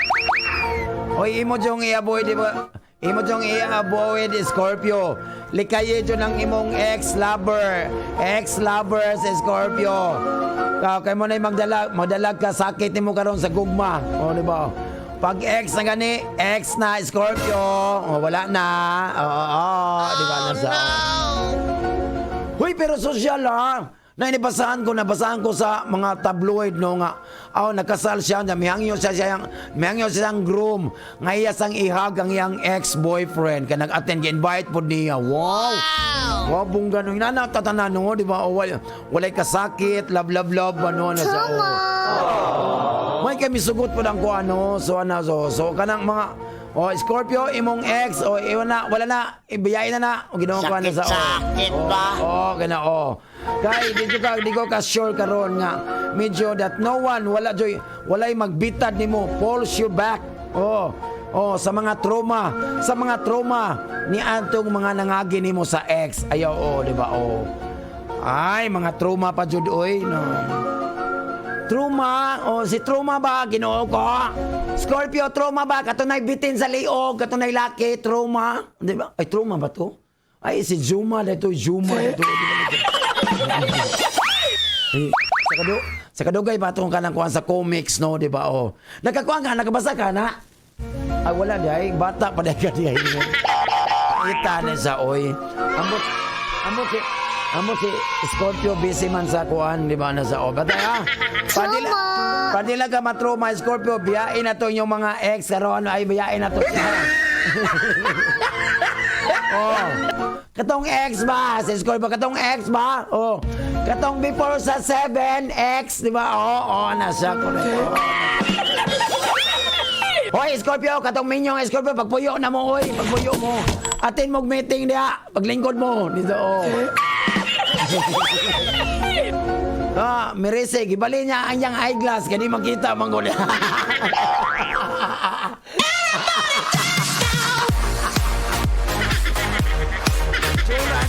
Oy, imo jong i-avoid, diba? Imo jong i-avoid, Scorpio. Likaye dyan ang imong ex-lover. Ex-lover sa Scorpio. Kaya mo na magdalag ka, sakit mo karon sa gugma. O, diba? Pag ex na gani, ex na Scorpio. O, wala na. Diba? Nasa. Huy, pero social ha. Nabasahan ko sa mga tabloid no nga. Nakasal siya, mihangyo siyang groom. Ngaya sang ihag ang iyang ex-boyfriend ka nag-attend, invite po niya. Wow. Wow, bung gano'n. Tatanan no, di ba? Walay kasakit, love, ano na sa may kami sugot po ng ano. So kanang mga Scorpio, imong ex, wala na, ibiyain na, ginawa ko na sa, sakit ba? Gana, kay, di ko ka sure karon nga, medyo that no one, walay magbitad nimo, pulls you back, sa mga trauma, ni antong mga nangagi nimo sa ex, ayaw, di ba, ay, mga trauma pa jud, no. Trauma, si trauma ba, ginoo ko? Scorpio, trauma ba? Katunay bitin sa liog, katunay laki, trauma. Di ba? Ay, trauma ba to? Ay, si Zuma, Zuma. Sa kadugay ba itong kanang kuhan sa comics, no? Di ba? Nagkakuhan ka, nakabasa ka na? Ay, wala di ay. Bata pa dahil ka di ay. Ita na sa Amo si Scorpio busy man sa kuan, di ba, na sa Batay ha? Padila ka matroma, Scorpio, biyain na to yung mga ex, karoon ay biyain na to. Katong ex ba? Si Scorpio, katong ex ba? Katong before sa 7, ex, di ba? Nasa ko. Hoy, Scorpio, katong minyong Scorpio, pagpuyo na mo, oy, pagpuyo mo. Atin mong meeting diha, paglingkod mo. Dito, oh. Mirise, gibali niya ang yang eyeglass, kani makita manggol.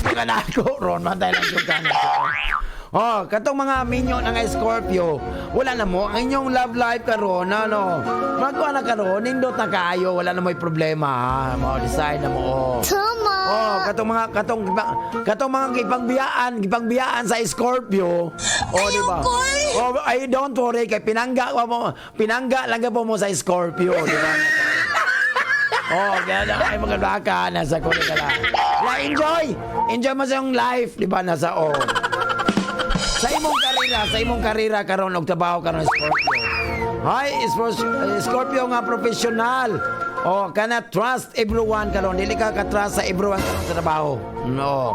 Kanan ko, Ron, matay lang yung kanan ko. Katong mga minyo ng Scorpio, wala na mo, ang inyong love life karon, ano, magkuha na karon, nindot na kayo, wala na mo'y problema, ha, decide na mo. Tama. Katong mga gipangbiyaan sa Scorpio, di ba? Ay, don't worry, kay pinangga lang ka po mo sa Scorpio, di ba? Kaya na kayo maganda ka, nasa kulit ka lang. Enjoy mo sa yung life, di ba, nasa Sa imong karira karon og trabaho karon Scorpio. Hi, Scorpio nga professional. Kana trust everyone karon, dili ka trust sa everyone karon sa trabaho. No.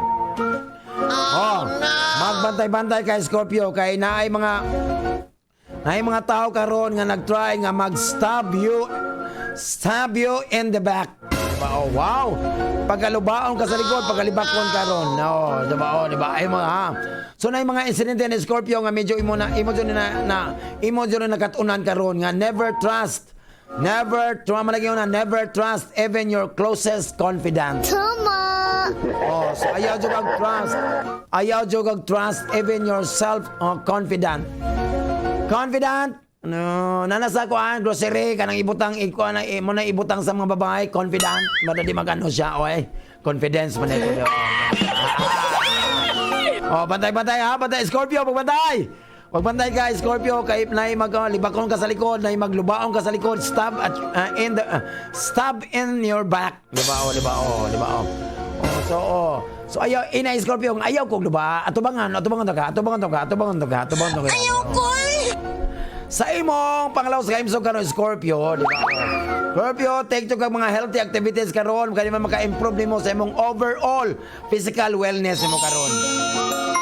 Magbantay-bantay kay Scorpio kay naay mga tao karon nga nagtry nga mag-stab you in the back. Diba? Wow. Pagkalubaon ka sa likod, pagkalibakon ka ron. Diba? Diba? Ay mga So na yung mga insidente ni Scorpio nga medyo imo dyan na katunan ka ron nga never trust even your closest confidant. Tama. So ayaw jud trust even yourself confidant. No, nanasa ko grocery kanang ibutang mo na ibutang sa mga babae, confident, madali magano siya, confidence man ito. Bantay Scorpio, pagbantay ka Scorpio, kay nay maglibakon ka sa likod, nay maglubaon ka sa likod, stab in your back, di ba? So ayaw Scorpio, ayaw kog luba, atubangan ka. Ayaw ko. Sa imong pangalaw sa imong karon Scorpio, di ba? Scorpio, take to kag mga healthy activities karon kay maka-improve nimo sa imong overall physical wellness nimo karon.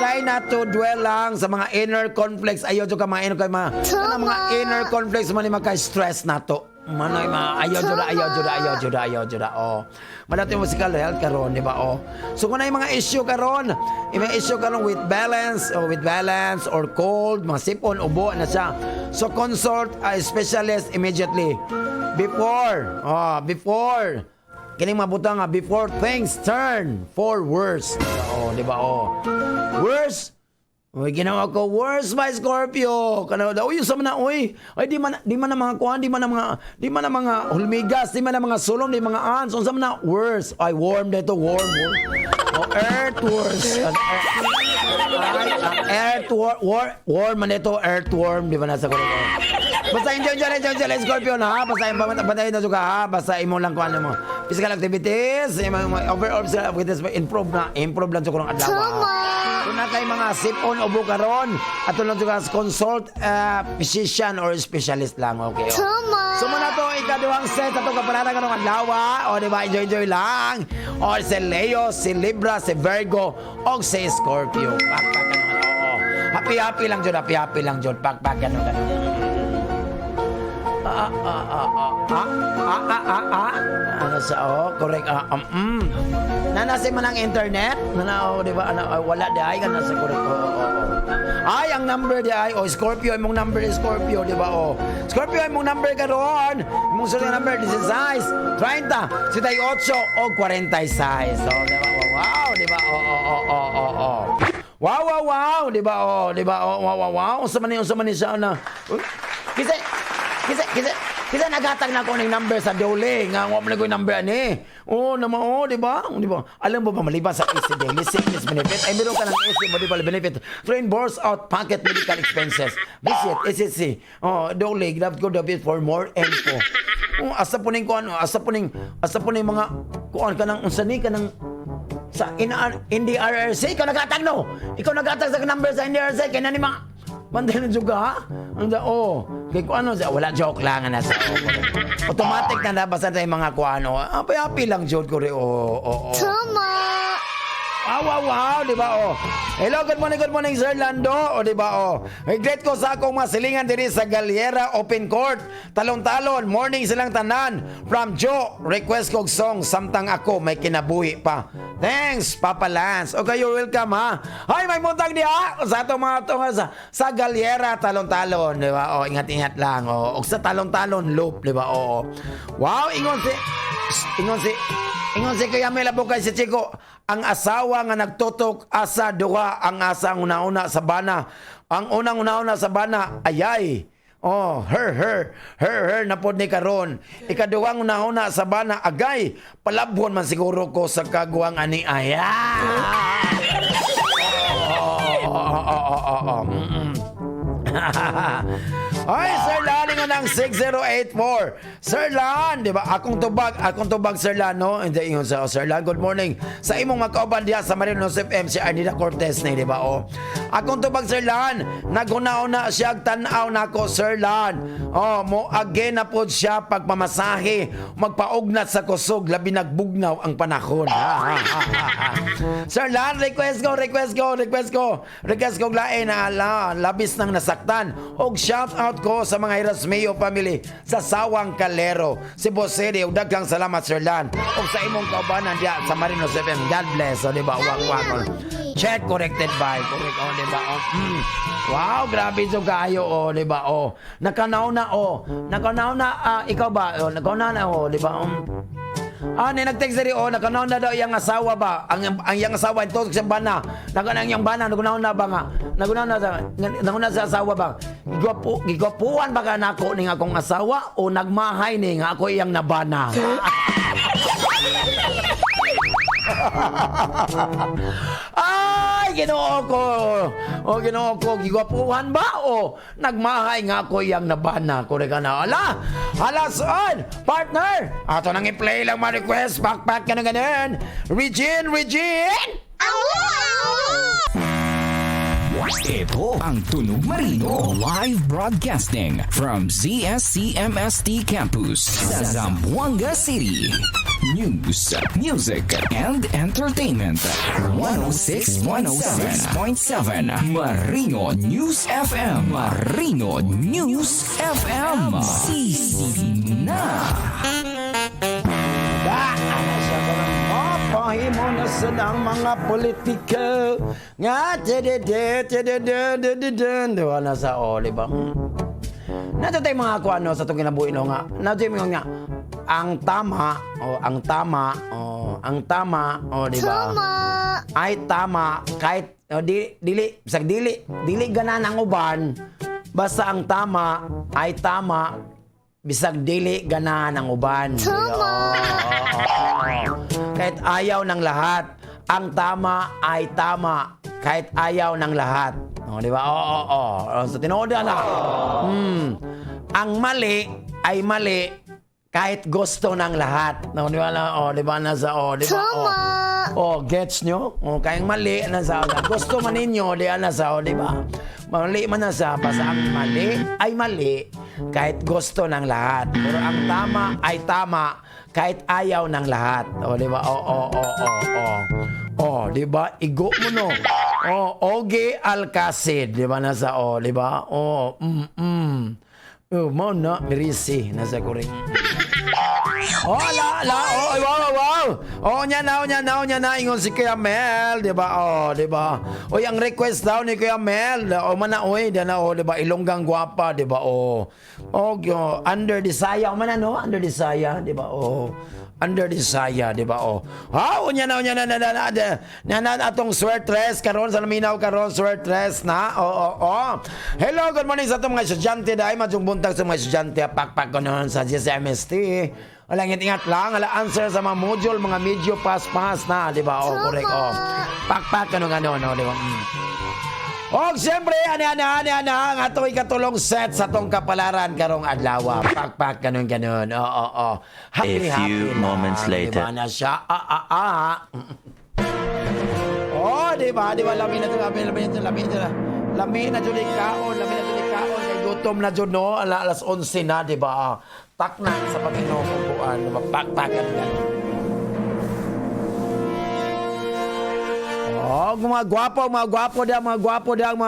Try not to dwell lang sa mga inner conflicts. Ayaw jud ka mga inner conflicts man maka-stress nato. Manay ayaw jud. Manato yung physical health karon, di ba? So kung na yung mga issue karon with balance or cold, mga sipon, ubo na siya. So consult a specialist immediately before kining mabutang before things turn for worse. Di ba? Worse. Ginawa ko worse by Scorpio. Kana daw yung sama na ay di man na mga kuan, di man na mga hulmigas, di man na mga sulong, di mga ants, unsa man na worse. Ay warm dito, warm. Earthworms. Warm man ito, earthworm, di ba nasa ko. Basta enjoy Scorpio na, basta bantayan na juga ha, basta imo lang kuan mo. Physical activities, overall physical activities improve lang sa kurang adlaw. Kung na kay mga sipon o bukaron, ato lang juga consult physician or specialist lang, okay? So muna to ikaduhang set ato kaparada kanong adlaw, di ba? Enjoy lang. O si Leo, si Libra, si Virgo, o si Scorpio. Happy lang jud, pakpakan mo ganun. Ano sa correct nanasi man ang internet di ba wala dai ka nasa correct ay ang number dai Scorpio imong number is Scorpio di ba Scorpio imong number karon imong sulod number 16 30 78 o 46 di ba wow di ba wow di ba wow sa man siya na Kasi nagatag na ako ng number sa dole. Nga mo na ko yung number ani. Di ba? Alam mo ba, maliban sa AC daily sickness benefit, ay meron ka ng AC medical benefit. Reimburse out pocket medical expenses. Visit SSC. Dole, grab ko dapat for more info. Asa po ning mga kuan ka ng unsani ka ng sa NDRRC. Ikaw nagatag no? Ikaw nagatag sa number sa NDRRC. Kaya na ni mga Banday na juga ha? Kaya kung wala joke lang na sa automatic na nabasa tayo mga kuano. Happy lang jod ko rin. Tama. wow, di ba, oh. Hello, good morning, Sir Lando, o di ba, oh. Great ko sa akong masilingan diri sa Galliera Open Court. Talon-talon, morning silang tanan. From Joe, request kog song, samtang ako may kinabuhi pa. Thanks, Papa Lance. Okay, you're welcome, ha. Hay, may muntag diha sa atong mga tunga sa Galliera, talon-talon, di ba, oh. Ingat-ingat lang, oh. O sa talon-talon loop, di ba, oh. Wow, ingon si Kuya Mel Abukay si Chico, ang asawa nga nagtutok asa duha ang asa ang una-una sa bana. Ang unang una-una sa bana, ayay. Oh, her napod ni karon. Ikaduhang una-una sa bana, agay. Palabhon man siguro ko sa kaguwang ani aya. Ay, Sir Lan, ingon ng 6084. Sir Lan, di ba? Akong tubag, Sir Lan, no? Hindi, ingon sa Sir Lan, good morning. Sa imong magkauban diya sa Marinos FM, si Arnida Cortez na, di ba? Oh. Akong tubag, Sir Lan, naghuna-una siya, tanaw na ko, Sir Lan. Oh, mo again na po siya pagpamasahe, magpaugnat sa kusog, labi nagbugnaw ang panahon. Sir Lan, request ko lain na labis nang nasaktan. Og shout out ko sa mga Hirasmeo family sa Sawang Calero, si Bosede, og daghang salamat, Sir Lan. Og sa imong kaubanan diya sa Marinos FM, God bless, o diba, wak. Check corrected by, correct, o diba, wow, grabe so kayo, o diba, o nakanaw na, ikaw ba, nakanaw na, o diba, nagtext rin, nakanaw na daw yung asawa ba? Ang yung asawa, ito sa bana. Nakanaw yung bana, nagunaw na ba nga? Nagunaw na sa asawa ba? Gigwapuan ba ka na ako ning akong asawa o nagmahay ning ako iyang nabana? Ay, Ginoo ko, gigwapuhan ba o nagmahay nga ako iyang nabana? Kure ka na, hala son, partner, ato nang i-play lang mga request, backpack ka na ganun. Regine! Ito ang Tunog Marino live broadcasting from ZSCMST Campus sa Zamboanga City. News, music, and entertainment. 106.7 Marino News FM. Marino News FM. Sisina. Pahimo na sa ng mga politika nga diba na sa diba nato tayo mga kuano sa itong kinabuhi no nga nato yung nga ang tama diba ay tama kahit dili ganan ang uban basta ang tama ay tama bisag dili ganahan ang uban. Kahit ayaw ng lahat, ang tama ay tama kahit ayaw ng lahat. Di ba? So tinood na. Ang mali ay mali kahit gusto ng lahat. Di ba na? Di ba na sa di ba? Gets nyo? Kayang mali na sa gusto man ninyo, di na sa di ba? Mali man na sa basta ang mali ay mali kahit gusto ng lahat. Pero ang tama ay tama kahit ayaw ng lahat. Di ba? Di ba? Igo mo no. Oge Alcacid, di ba nasa di ba? Mo na mirisi nasa kuring. Wow. Nya na ingon si Kuya Mel, di ba? Di ba? Ang request daw ni Kuya Mel, di ba? Ilonggang guwapa, di ba? Under the saya, under the saya, di ba? Under the saya, di ba? Nya na atong sweatress karon sa laminaw karon sweatress na. Hello, good morning sa atong mga estudyante dai madjong buntag sa mga estudyante pakpak kanon sa GSMST. Wala ingat lang, answer sa mga module, mga medyo pass na, di ba? Correct. Pakpak kanon di ba? Siyempre, ang ato ikatulong set sa tong kapalaran karong adlaw. Pakpak kanon. Happy A few moments later. Diba na siya? Diba? Lami na dyan ikaon. Kay gutom na dyan, no? Alas 11 na, diba? Takna sa Panginoon. Pakpakan ka. mga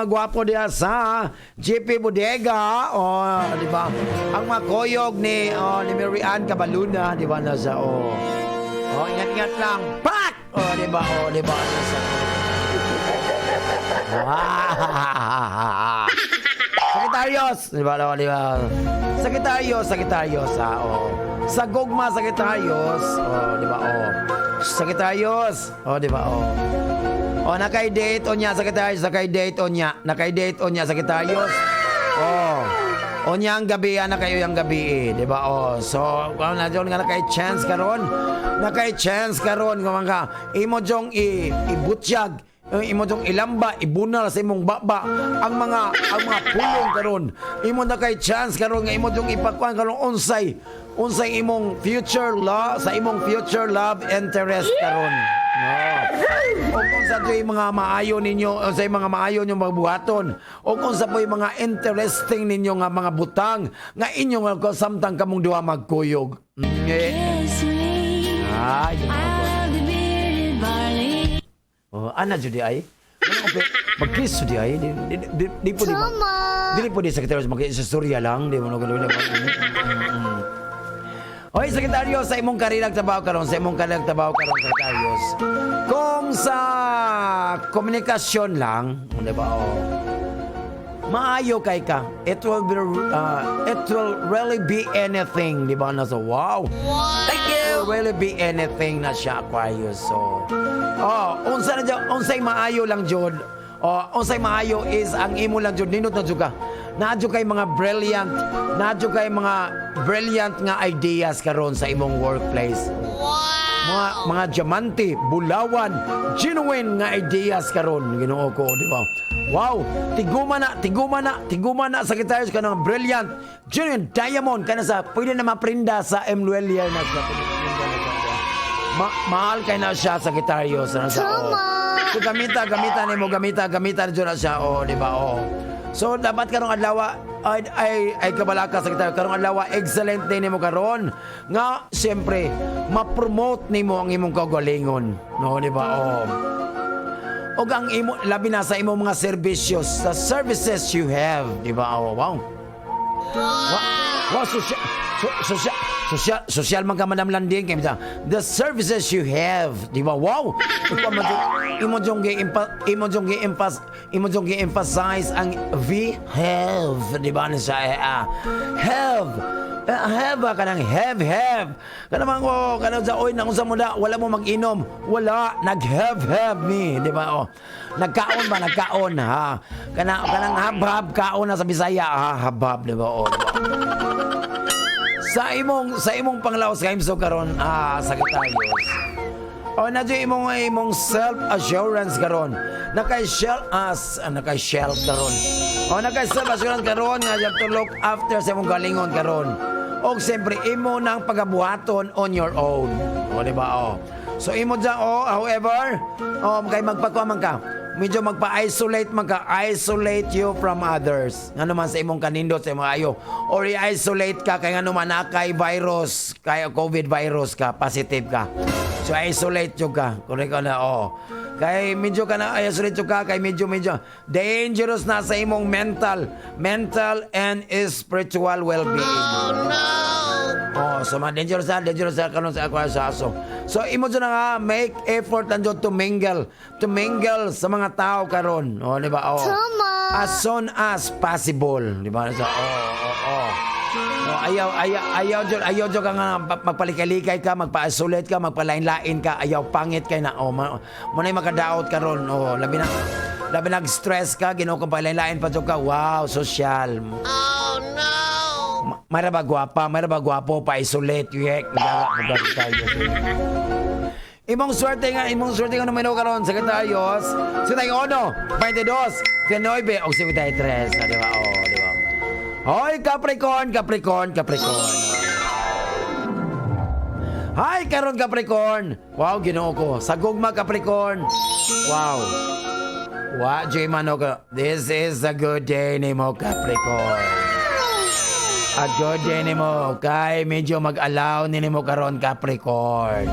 gwapo dia sa GP Bodega. Di ba? Ang mga koyog ni Mary Ann Cabaluna, di ba na sa ingat-ingat lang. Pak! Di ba? Di ba na sa Sagittarius, di ba? Sagittarius, Sa gugma, Sagittarius, di ba? Sagittarius, di ba? Nakay-date o niya, Sagittarius, nakay-date o niya, Sagittarius. O niya ang gabi, na kayo yung gabi, di ba? So, na dyan nga nakay-chance karon, kung mga imo dyong ibutyag, imo dyong ilamba, ibunal sa imong baba ang mga pulong karon. Imo na kay chance karon nga imo dyong ipakuan karon unsay imong future love sa imong future love interest karon. O kung sa to'y mga maayo ninyo, o sa mga maayo ninyong magbuhaton, o kung sa po'y mga interesting ninyo nga mga butang, nga inyong samtang kamong duha magkuyog. Ana judi ay. Mag-kiss judi ay. Di po di. Dili po di Sagittarius mag-istorya lang, di mo Oy, Sagittarius, sa imong karirag trabaho karon, Sagittarius. Kung sa komunikasyon lang, di ba? Maayo kay ka. It will really be anything, di ba? Na so, wow. Thank you. It will really be anything na siya, Aquarius. So, unsay maayo lang jud. Unsay maayo is ang imo lang jud ninot na jud ka. Naadyo kay mga brilliant nga ideas karon sa imong workplace. Wow. Mga diamante, bulawan, genuine nga ideas karon, Ginoo ko, di ba? Wow, tiguma na Sagittarius ka ng brilliant, genuine diamond kana sa pwede na maprinda sa Emluelier na sa mahal kay na siya Sagittarius na sa. So gamitan jud na siya, di ba? So dapat karong adlaw ay kabalaka Sagittarius karong adlaw excellent day nimo karon nga siyempre ma-promote nimo ang imong kagalingon, no, di ba? Og ang imo labi na sa imong mga services, sa services you have, di ba? Wow, social man ka Madam Landing kay the services you have, di ba? Wow, imo jong gi-emphasize ang we have, di ba? Na siya have kanang have kanang kanang sa oy nang sa muda wala mo mag-inom, wala nag-have me, di ba? Nagkaon ha, kanang habhab kaon na sa Bisaya, habhab, di ba? Sa imong panglaos kay imso karon, Sagittarius. Nadyo imong self assurance karon. Nakay self karon. Nakay self assurance karon nga you have to look after sa imong galingon karon. Og siyempre imo nang pagabuhaton on your own. Di ba? So imo dyan, however, kay magpakuha man ka. Medyo magpa-isolate isolate you from others. Nga naman sa imong kanindot sa imong ayo. Or i-isolate ka kay nga naman kay virus, kay COVID virus ka, positive ka. So isolate you ka. Kung ikaw na, kay medyo ka na isolate you ka, kay medyo dangerous na sa imong mental and spiritual well-being. Oh no! So dangerous na kanon sa Aquarius aso. So imo dyan nga make effort lang dyan to mingle sa mga tao karon, di ba? As soon as possible, di ba? So, ayaw dyan ka nga magpalikay-likay ka, magpa-isolate ka, magpalain-lain ka, ayaw pangit kay na, muna'y makadaot karon, labi nag-stress ka, ginoo kang palain-lain pa dyan ka, wow, social. Oh no! Maraba gwapo, pa-isolate, yek, Imong swerte nga numero karon Sagittarius. Sagittarius 1, 22, 19 o 53, di ba? Di ba? Hoy, Capricorn. Hi, karon Capricorn. Wow, Ginoo ko. Sa gugma Capricorn. Wow. Joy Mano ka. This is a good day ni mo, Capricorn. A good day ni mo. Kay medyo mag-allow ni mo karon Capricorn.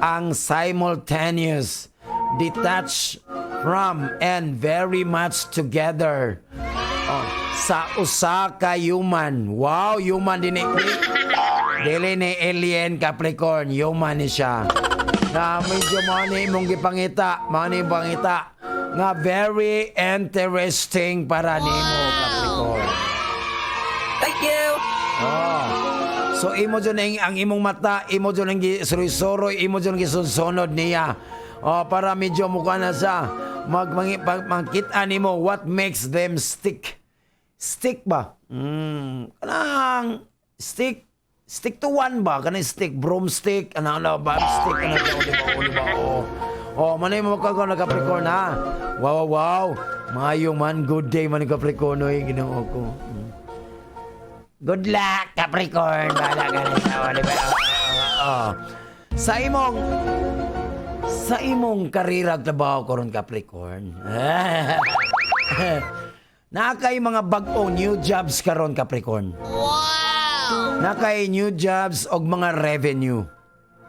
Ang simultaneous detach from and very much together. Oh, sa usa ka human. Wow, human din dili ni alien Capricorn, human ni siya. Na medyo mani mong gipangita, nga very interesting para nimo Capricorn. Thank you. Oh. So imo dyan ang imong mata, imo dyan ang gisuroy-suroy, imo dyan ang gisunsunod niya. Oh, para medyo mukha na sa magkita nimo what makes them stick. Stick ba? Kanang stick to one ba? Kanang stick, broomstick, ano ba? Stick, ano ba? Oh, manay mo ka na Capricorn ha. Wow. Mayong man, good day man Capricorn, oy, Ginoo ko. Good luck, Capricorn. Bala ka na sa di ba? Sa imong karira trabaho ko ron Capricorn. Nakay mga bag-o new jobs karon Capricorn. Wow! Nakay new jobs og mga revenue.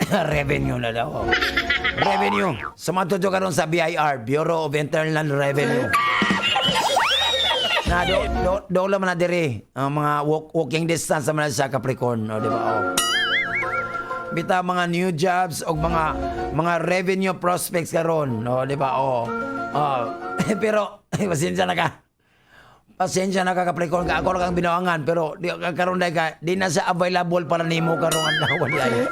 Revenue na daw. Revenue. Sumatudyo karon sa BIR, Bureau of Internal Revenue. Na do man na diri ang mga walking distance sa sa Capricorn, di ba? Bita mga new jobs o mga revenue prospects karon, di ba? Pero pasensya na ka Capricorn, ka ako kang binawangan pero di karon di na sa available para nimo karon adlaw ay.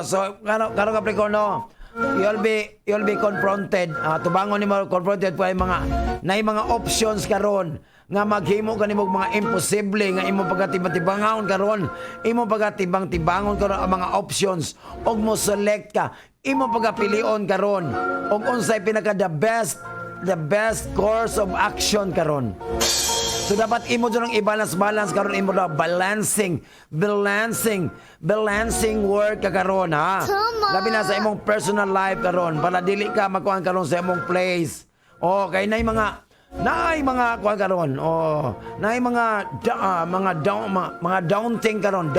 So karon Capricorn no. You'll be confronted. Tubangon ni mo confronted po ay mga options karon nga maghimo kanimo mga imposible nga imo pagatibangon karon, imo pagatibang-tibangon karon ang mga options og mo select ka, imo pagapilion karon og unsay pinaka the best course of action karon. So dapat imo dyan ang i-balance karon, imo daw balancing work ka karon ha. Labi na sa imong personal life karon para dili ka makuan karon sa imong place. Kay nay mga kuan karon. Nay mga daunting karon,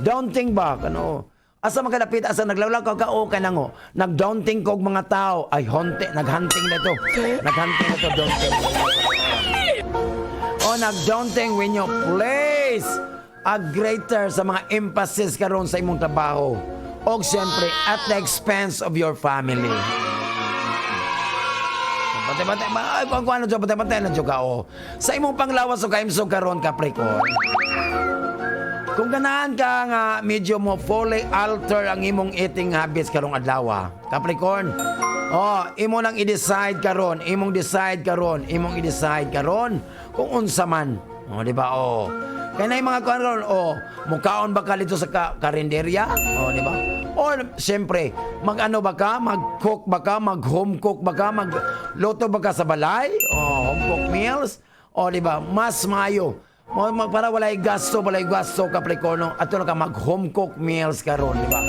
daunting ba kano? Asa magkalapit asa naglawlaw ka kanango. Nag-daunting kog mga tao ay naghunting na to daunting. Nag-daunting when you place a greater sa mga emphasis karon sa imong trabaho. O siyempre, at the expense of your family. Bate-bate na dyan ka, Sa imong panglawas o kaimsog karon Capricorn. Kung ganahan ka nga medyo mo fully alter ang imong eating habits karong adlaw, Capricorn. Imo nang i-decide karon, imong i-decide karon kung unsa man. Di ba? Kaya na yung mga karon, mukaon ba ka dito sa karinderya? Di ba? Siyempre, mag-ano ba ka? Mag-cook ba ka? Mag-home cook ba ka? Mag-luto ba ka sa balay? Home cook meals? Di ba? Mas mayo. Para walay gasto Capricorn, ato na ka mag-home cook meals karon, di ba?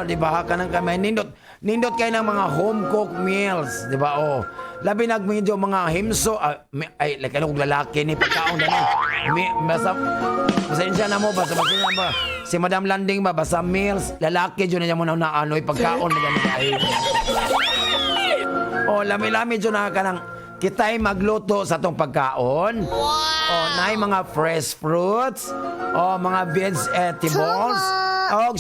Di ba? Kanang kamay nindot kayo ng mga home cook meals, di ba? Labi medyo mga himso, like anong lalaki ni pagkaon na pasensya na mo ba? Si Madam Landing ba? Basta meals, lalaki dyan na mo na pagkaon na gano'n. Lami-lami dyan na ka ng kita'y magluto sa tong pagkaon. Naay mga fresh fruits, mga vegetables,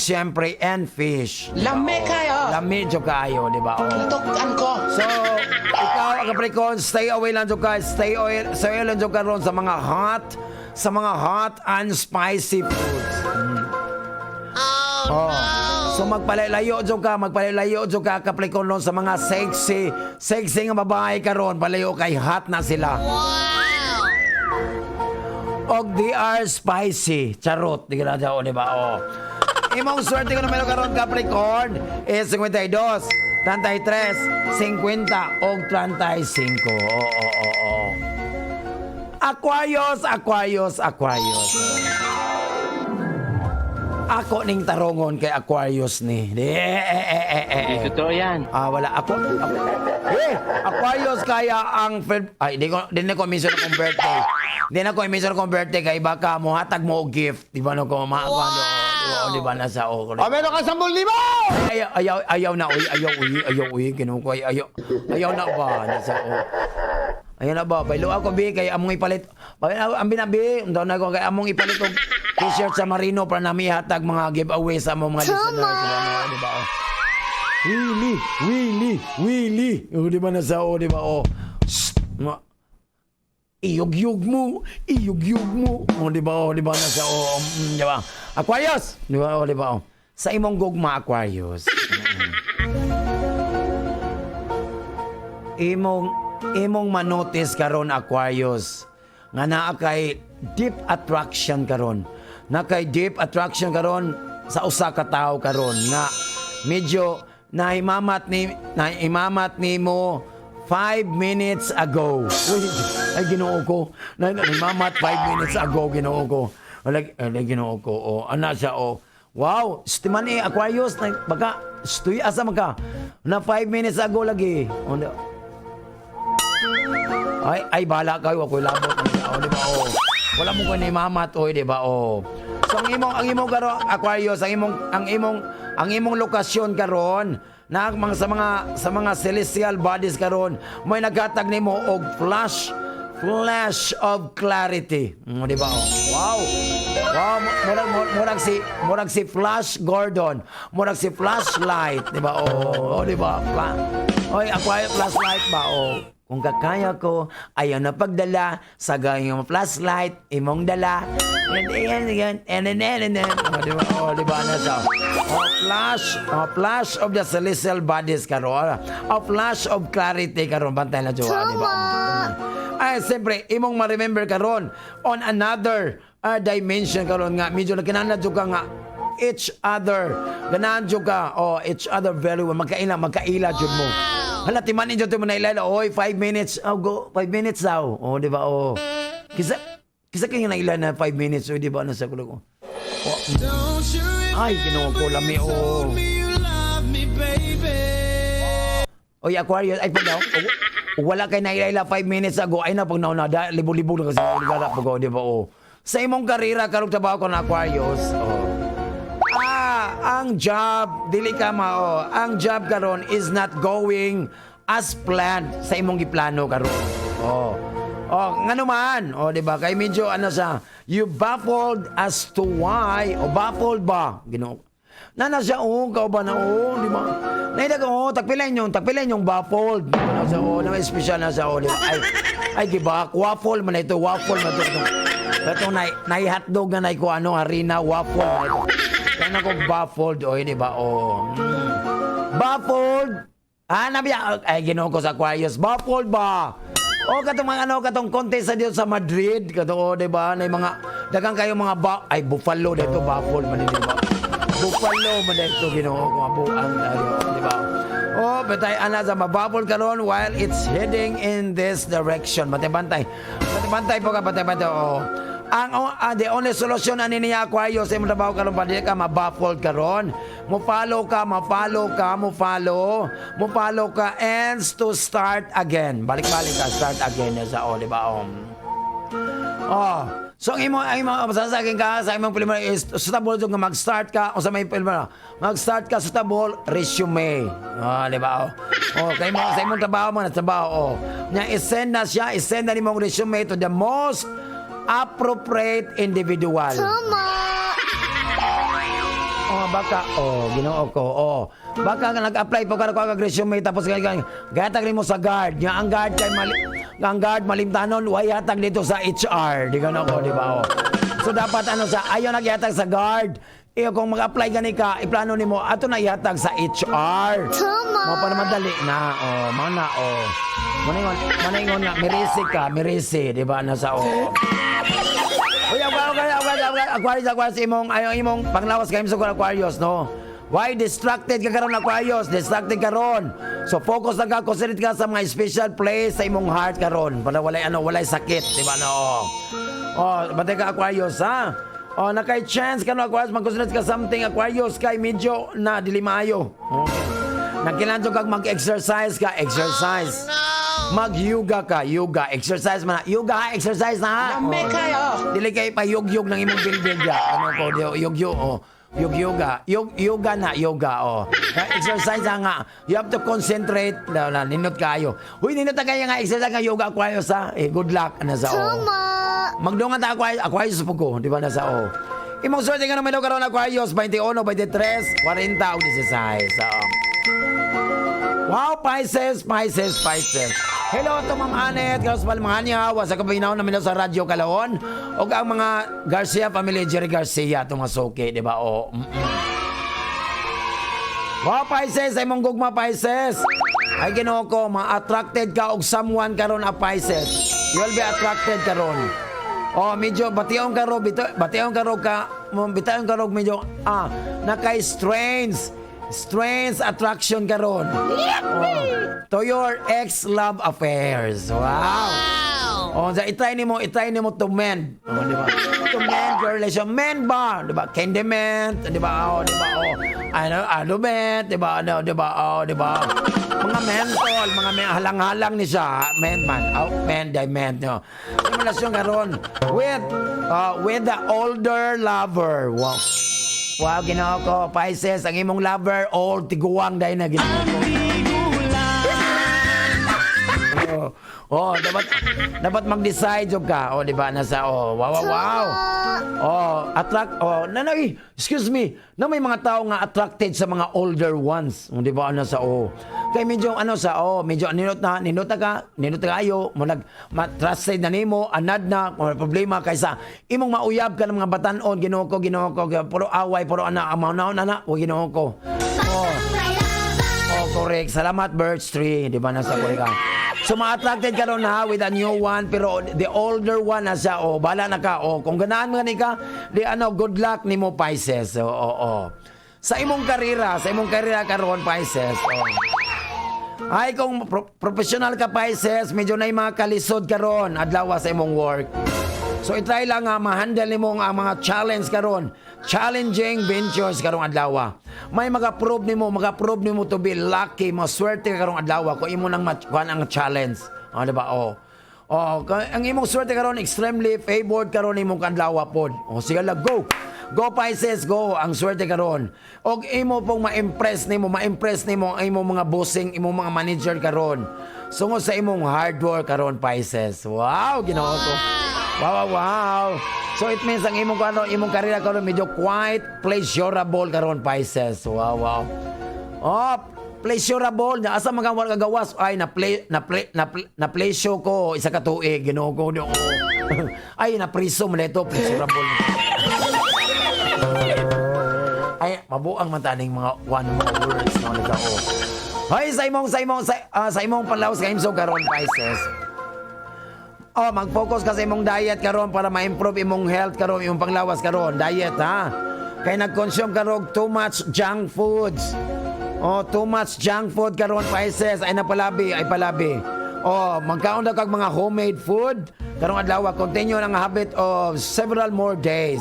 siyempre, and fish. Lami kayo. Lami dyan kayo, di ba? Tukan ko. So, ikaw, Capricorn, stay away lang dyan ka. Stay away lang dyan ka ron sa mga hot and spicy foods. So magpalayo dyan ka Capricorn sa mga sexy nga babae karon, palayo kay hot na sila. Og they are spicy. Charot, di ka na dyan, di ba? Imong swerte ko na meron karon Capricorn is 52, 33, 50 og 35. Aquarius. Ako ning tarongon kay Aquarius ni. Totoo yan. Wala ako. Aquarius kaya ang di ko mention akong birthday. Di na ko mention akong birthday kay baka mo hatag mo og gift. Di ba no ko O, di ba, nasa o. O, meron ka 10,000! Ayaw na, uy, kinuko, ayaw na ba, nasa o. Ayaw na ba, baylo ako, bi, kay among ipalit, ang binabi, daw na ko, kay among ipalit og t-shirt sa Marino para nami hatag mga giveaway sa among mga listeners, di ba, o. Willie, o, di ba, nasa o, di ba, o. Iyog-yog mo, o, di ba, nasa o, di ba, Aquarius, di ba, o, sa imong gugma, Aquarius, imong manotice karon, Aquarius, nga naa kay deep attraction karon, sa usa ka tawo karon, nga medyo naimamat ni mo 5 minutes ago. Uy, ay Ginoo ko. Naimamat 5 minutes ago, Ginoo ko. Ginoo ko. O, ana siya, o. Wow, stiman Aquarius, baka, stuy asa maka. Na 5 minutes ago lagi. O, ay bala kayo, ako'y labot. O, di ba, o. Wala mo ko naimamat, o, di ba, o. So, ang imong karon, Aquarius, ang imong lokasyon karon, na sa mga celestial bodies karon, may naghatag nimo og flash of clarity. Di ba? Wow, murag si Flash Gordon, murag si flashlight, di ba? Di ba? Oy, Aquarius, flashlight ba? Kung kakaya ko, ayaw na pagdala sa gayong flashlight, imong dala. And di ba na siya? Flash of the celestial bodies karon. Flash of clarity karon. Bantay na Diyo, di ba? Ay, siyempre, imong ma-remember karon on another dimension karon nga. Medyo nagkinanad ka nga each other. Ganahan ka. Each other very well. Magkaila Diyo mo. Hala, timan ninyo ito mo na ilala. Oy, 5 minutes. Go. 5 minutes daw. Di ba? Kisa kayo na ilan na 5 minutes. Di ba? Nasa kulo ko. Ay, Ginoo ko. Lami, Oy, Aquarius. Ay, pag daw. Wala kayo na ilala 5 minutes ago. Ay na, pag nauna. Libo-libo na kasi. Di ba? Sa imong karira, karong trabaho ko na Aquarius. Ang job, dili ka ang job karon is not going as planned sa imong giplano karon. Ngano man, di ba? Kay medyo sa you baffled as to why, baffled ba? Ginoo. Nana siya, kao ba na, di ba? Naida ka, tagpilan yung baffled. Nasa, na special na sa, di ba? Ay, giba, waffle man ito, waffle man ito. Ito, nai-hotdog na ko, harina, waffle man ito. Kaya ko baffled, di ba? Baffled? Ay, Ginoo ko sa Aquarius. Baffled ba? Katong contest sa dito sa Madrid. Di ba? Na mga, dagang kayo mga buffalo dito, baffled man, di ba? Buffalo man dito, Ginoo ko, mabuang, di ba? Batay, sa mabaffled karon while it's heading in this direction. Batay po ka, batay. The only solution ani niya Aquarius sa imong trabaho karon padi ka mabaffled karon. Mo follow ka and to start again. Balik-balik ka, start again sa di ba? So ang imo masasagin ka sa imong preliminary is suitable nga mag-start ka o sa may preliminary. Mag-start ka suitable resume. Di ba? Kay mo sa imong trabaho mo na trabaho. Nya isend na nimong resume to the most appropriate individual. Baka, Ginoo ko, baka nag-apply po ka kag resume tapos gatag mo sa guard. Ang guard malimtanon, way hatag dito sa HR. Di gano ko, di ba? So dapat ayaw nagyatag sa guard. Kung mag-apply gani ka, iplano nimo ato na ihatag sa HR. Mo pa naman dali na, Maningon nga, mirisi, di ba? Aquarius, imong panglawas kayo sa Aquarius, no? Why distracted ka karon, Aquarius? Distracted karon. So focus na ka, concentrate ka sa mga special place sa imong heart karon para walay sakit, di ba? Batay ka, Aquarius, ha? Nakay chance ka, no, Aquarius, mag-concentrate ka something, Aquarius, kay medyo na dilimayo. Nakilanto kag mag-exercise ka, exercise. Mag-yoga ka, yoga, exercise man. Yoga, exercise na. Dili kay pa yugyog ng imong bilbil ya. Yugyog, Yoga, oh. Exercise nga. You have to concentrate. Ninot kayo. Huy, ninot na kaya nga exercise nga yoga Aquarius ha. Good luck. Nasa magdungan ta Aquarius po ko. Di ba nasa Imong swerte nga naman karon Aquarius 21, 23, 40 o 16. Wow, Pisces. Hello to Ma'am Anet, Carlos Palmania, sa kabinaw namin sa radyo Kalaon. O ang mga Garcia family, Jerry Garcia, itong masuki, di ba? Wow, Pisces, ay mong gugma, Pisces. Ay ginoo ko, ma-attracted ka og someone karon a Pisces. You will be attracted karon. Medyo batiyon ka medyo strange attraction karon. To your ex-love affairs. Wow. Itry nimo to mend. Di ba? To mend your relation. Mend ba? Di ba? Candyman. Di ba? Adubet. Di ba? Di ba? Mga mentol, mga halang-halang ni siya. Mend man. Mend. Relasyon karon with the older lover. Wow. Wow, ginoo ko, Pisces, ang imong lover, old, tiguang, dahil na ginoo ko. Dapat mag-decide job ka. Di ba, nasa, wow. Excuse me, na may mga tao nga attracted sa mga older ones. Di ba, nasa, kaya medyo, medyo ninot na kayo, trusted na nimo, anad na, problema, kaysa, imong mauyab ka ng mga batanon, ginoo ko, puro away, puro amaw na, ginoo ko. Correct. Salamat, Birch Tree. Di ba, nasa correct ka? So, ma-attracted ka ron with a new one, pero the older one na siya, bala na ka, kung ganaan mo ka, good luck ni mo, Pisces. Sa imong karira karon, Pisces, ay, kung professional ka, Pisces, medyo na yung mga kalisod karon adlaw sa imong work. So, itry lang ma-handle ni mo ang mga challenge karon. Challenging ventures karong adlaw. May mag-approve nimo to be lucky, maswerte karong adlaw kung imo nang kuan ang challenge. Di ba? Ang imong swerte karon extremely favored karon imong adlaw pod. Sige lang, go. Go, Pisces, go. Ang swerte karon. Og imo pong ma-impress nimo ang imong mga bossing, imong mga manager karon. Sungod sa imong hard work karon, Pisces. Wow, ginoo ko. Wow. So it means ang imong karera karon medyo quite pleasurable karon, Pisces. Wow. Pleasurable na asa mga kagawas ay na pleasure ko isa ka tuig, ginoo ko. Ay na priso man ito, pleasurable. Ay mabuang man taning mga one more words na nagao. Hoy sa imong panlawas kay imso karon, Pisces. Mag-focus ka sa imong diet karon para ma-improve imong health karon, imong panglawas karon, diet ha. Kay nag-consume karon too much junk foods. Too much junk food karon, Pisces, ay palabi. Magkaon daw kag mga homemade food karong adlaw, continue ang habit of several more days.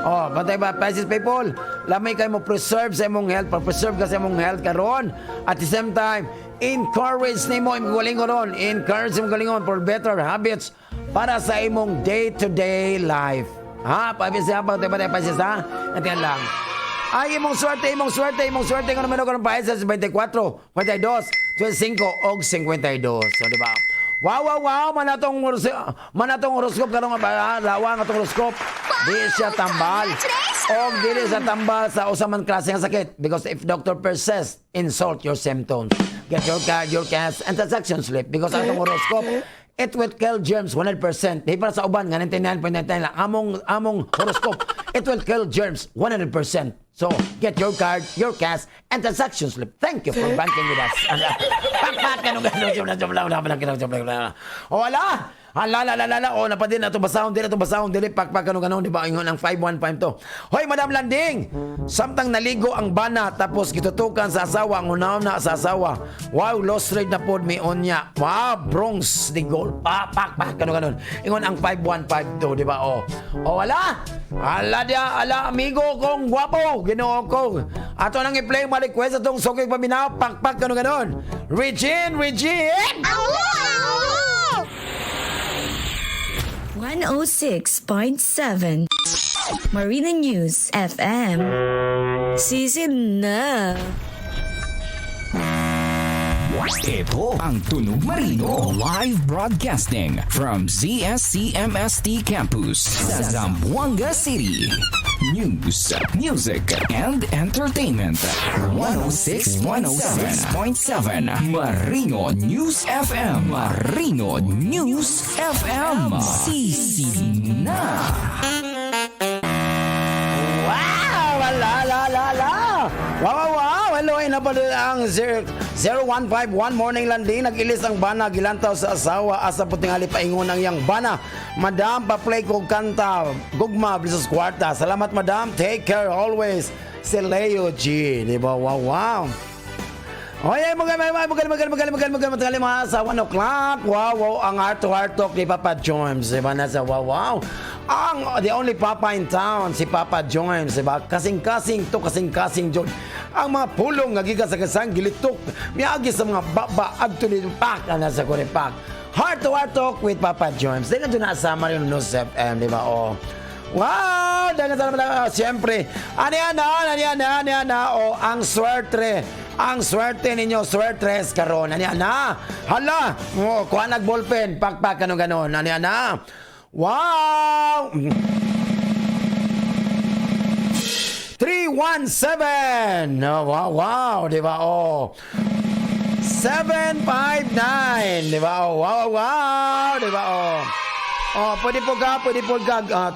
Bantay ba, Pisces people? Lamay kayo mo preserve sa imong health, preserve ka sa imong health karon. At the same time, encourage nimo imong galingon for better habits para sa imong day-to-day life. Pisces ha? Nantiyan lang. Ay, imong swerte nga naman ako ng Pisces 24, 42, 25 o 52. So, di ba? Wow, manatong horoskop ka nung lawa nga itong horoskop. Di siya tambal. O dili sa tambal sa usaman klase ng sakit. Because if doctor persists, insult your symptoms. Get your card, your cash, and transaction slip. Because ang itong horoskop, it will kill germs 100%. Di para sa uban, nga 99.99 lang. Among horoskop, it will kill germs 100%. So, get your card, your cash, and transaction slip. Thank you for banking with us. Wala! Napadin na ito basahon, dili, pakpak, di ba? Ingon ang 5152. Hoy, Madam Landing! Samtang naligo ang bana, tapos kitutukan sa asawa, ang unaw na sa asawa. Wow, lost rate na pod, may onya. Wow, bronze, di gold. Pakpak, Ingon ang 5152, di ba? Wala! Ala, amigo kong guwapo, ginoo ko. Ato nang i-play ma request atong sokig paminaw, pakpak, Regine! 106.7 Marina News FM. Sisid na. Ito ang Tunog Marino live broadcasting from ZSCMST Campus sa Zamboanga City. News, music, and entertainment. 106.7 Marino News FM. Marino News FM. Sisi na. Wow! Wow! Hello, inapalala ang 0151 Morning Landing. Nag-ilis ang bana, gilantaw sa asawa, asa puting alipaingon ang yang bana. Madam, pa-play ko kanta, gugma, versus kwarta. Salamat, madam. Take care always. Si Leo G. Diba? Wow! Oye, magaling mga sa 1 o'clock. Wow, ang heart talk ni Papa Jones. Diba? Nasa wow. The only Papa in town, si Papa Jones. Diba? Kasing-kasing John. Ang mga pulong nagigas sa kasang gilitok. Miyagi sa mga baba, agtuloy pak, nasa Kuripak. Heart talk with Papa Jones. Dahil doon nasama rin News FM, diba? Oh. Wow! Dahil salamat. Siyempre, ano ang swerte. Ang swerte ninyo, swertres karon. Ano na? Hala! Kuha nag-ballpen. Pak, ganon. Ano na? Wow! 317! Wow! Di ba? 759! Di ba? Wow! Di ba? Pwede po ka,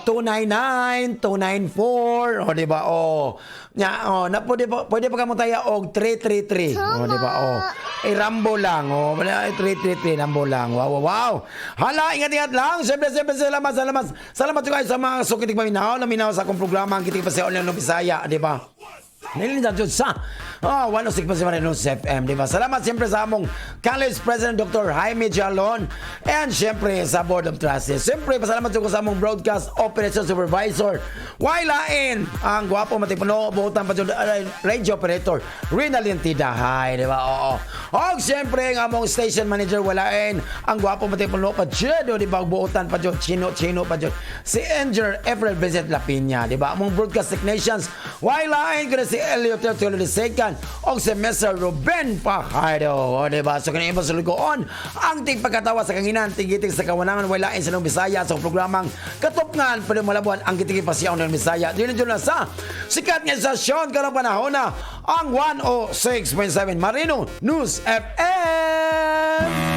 299, 294, di ba? Pwede pa ka mo tayo og 333, di ba? Rambo lang, 333, Rambo lang. Wow. Hala, ingat lang. Siyempre, salamat kayo sa mga sukitig paminaw sa akong programa, ang kitig pa sa online ng Bisaya, di ba? Nilitan dyan sa 106 pa si Marino FM, di ba? Salamat siyempre sa among College President Dr. Jaime Jalon and siyempre sa Board of Trustees. Siyempre, pasalamat ko sa among Broadcast Operation Supervisor. Wailain, ang gwapo matipuno, buutan pa dyan, radio operator, Rinalyn Tidahay, di ba? Oo. O siyempre, ang among Station Manager, walain, ang gwapo matipuno pa dyan, di ba? Buutan pa dyan, chino pa dyan. Si Engineer Efrel Vincent Lapina, di ba? Among Broadcast Technicians, wailain ko na si Elliot Tertulo II o si Mr. Ruben Pajardo. O diba? So kanina iba sa lugoon ang tigpagkatawa sa kanginan, tigitig sa kawanangan, walain sa nung Bisaya sa programang Katupngan, pero malabuan ang kitigit pa siya ng Bisaya. Dito na sa sikat nga stasyon karang panahon na ang 106.7 Marino News FM.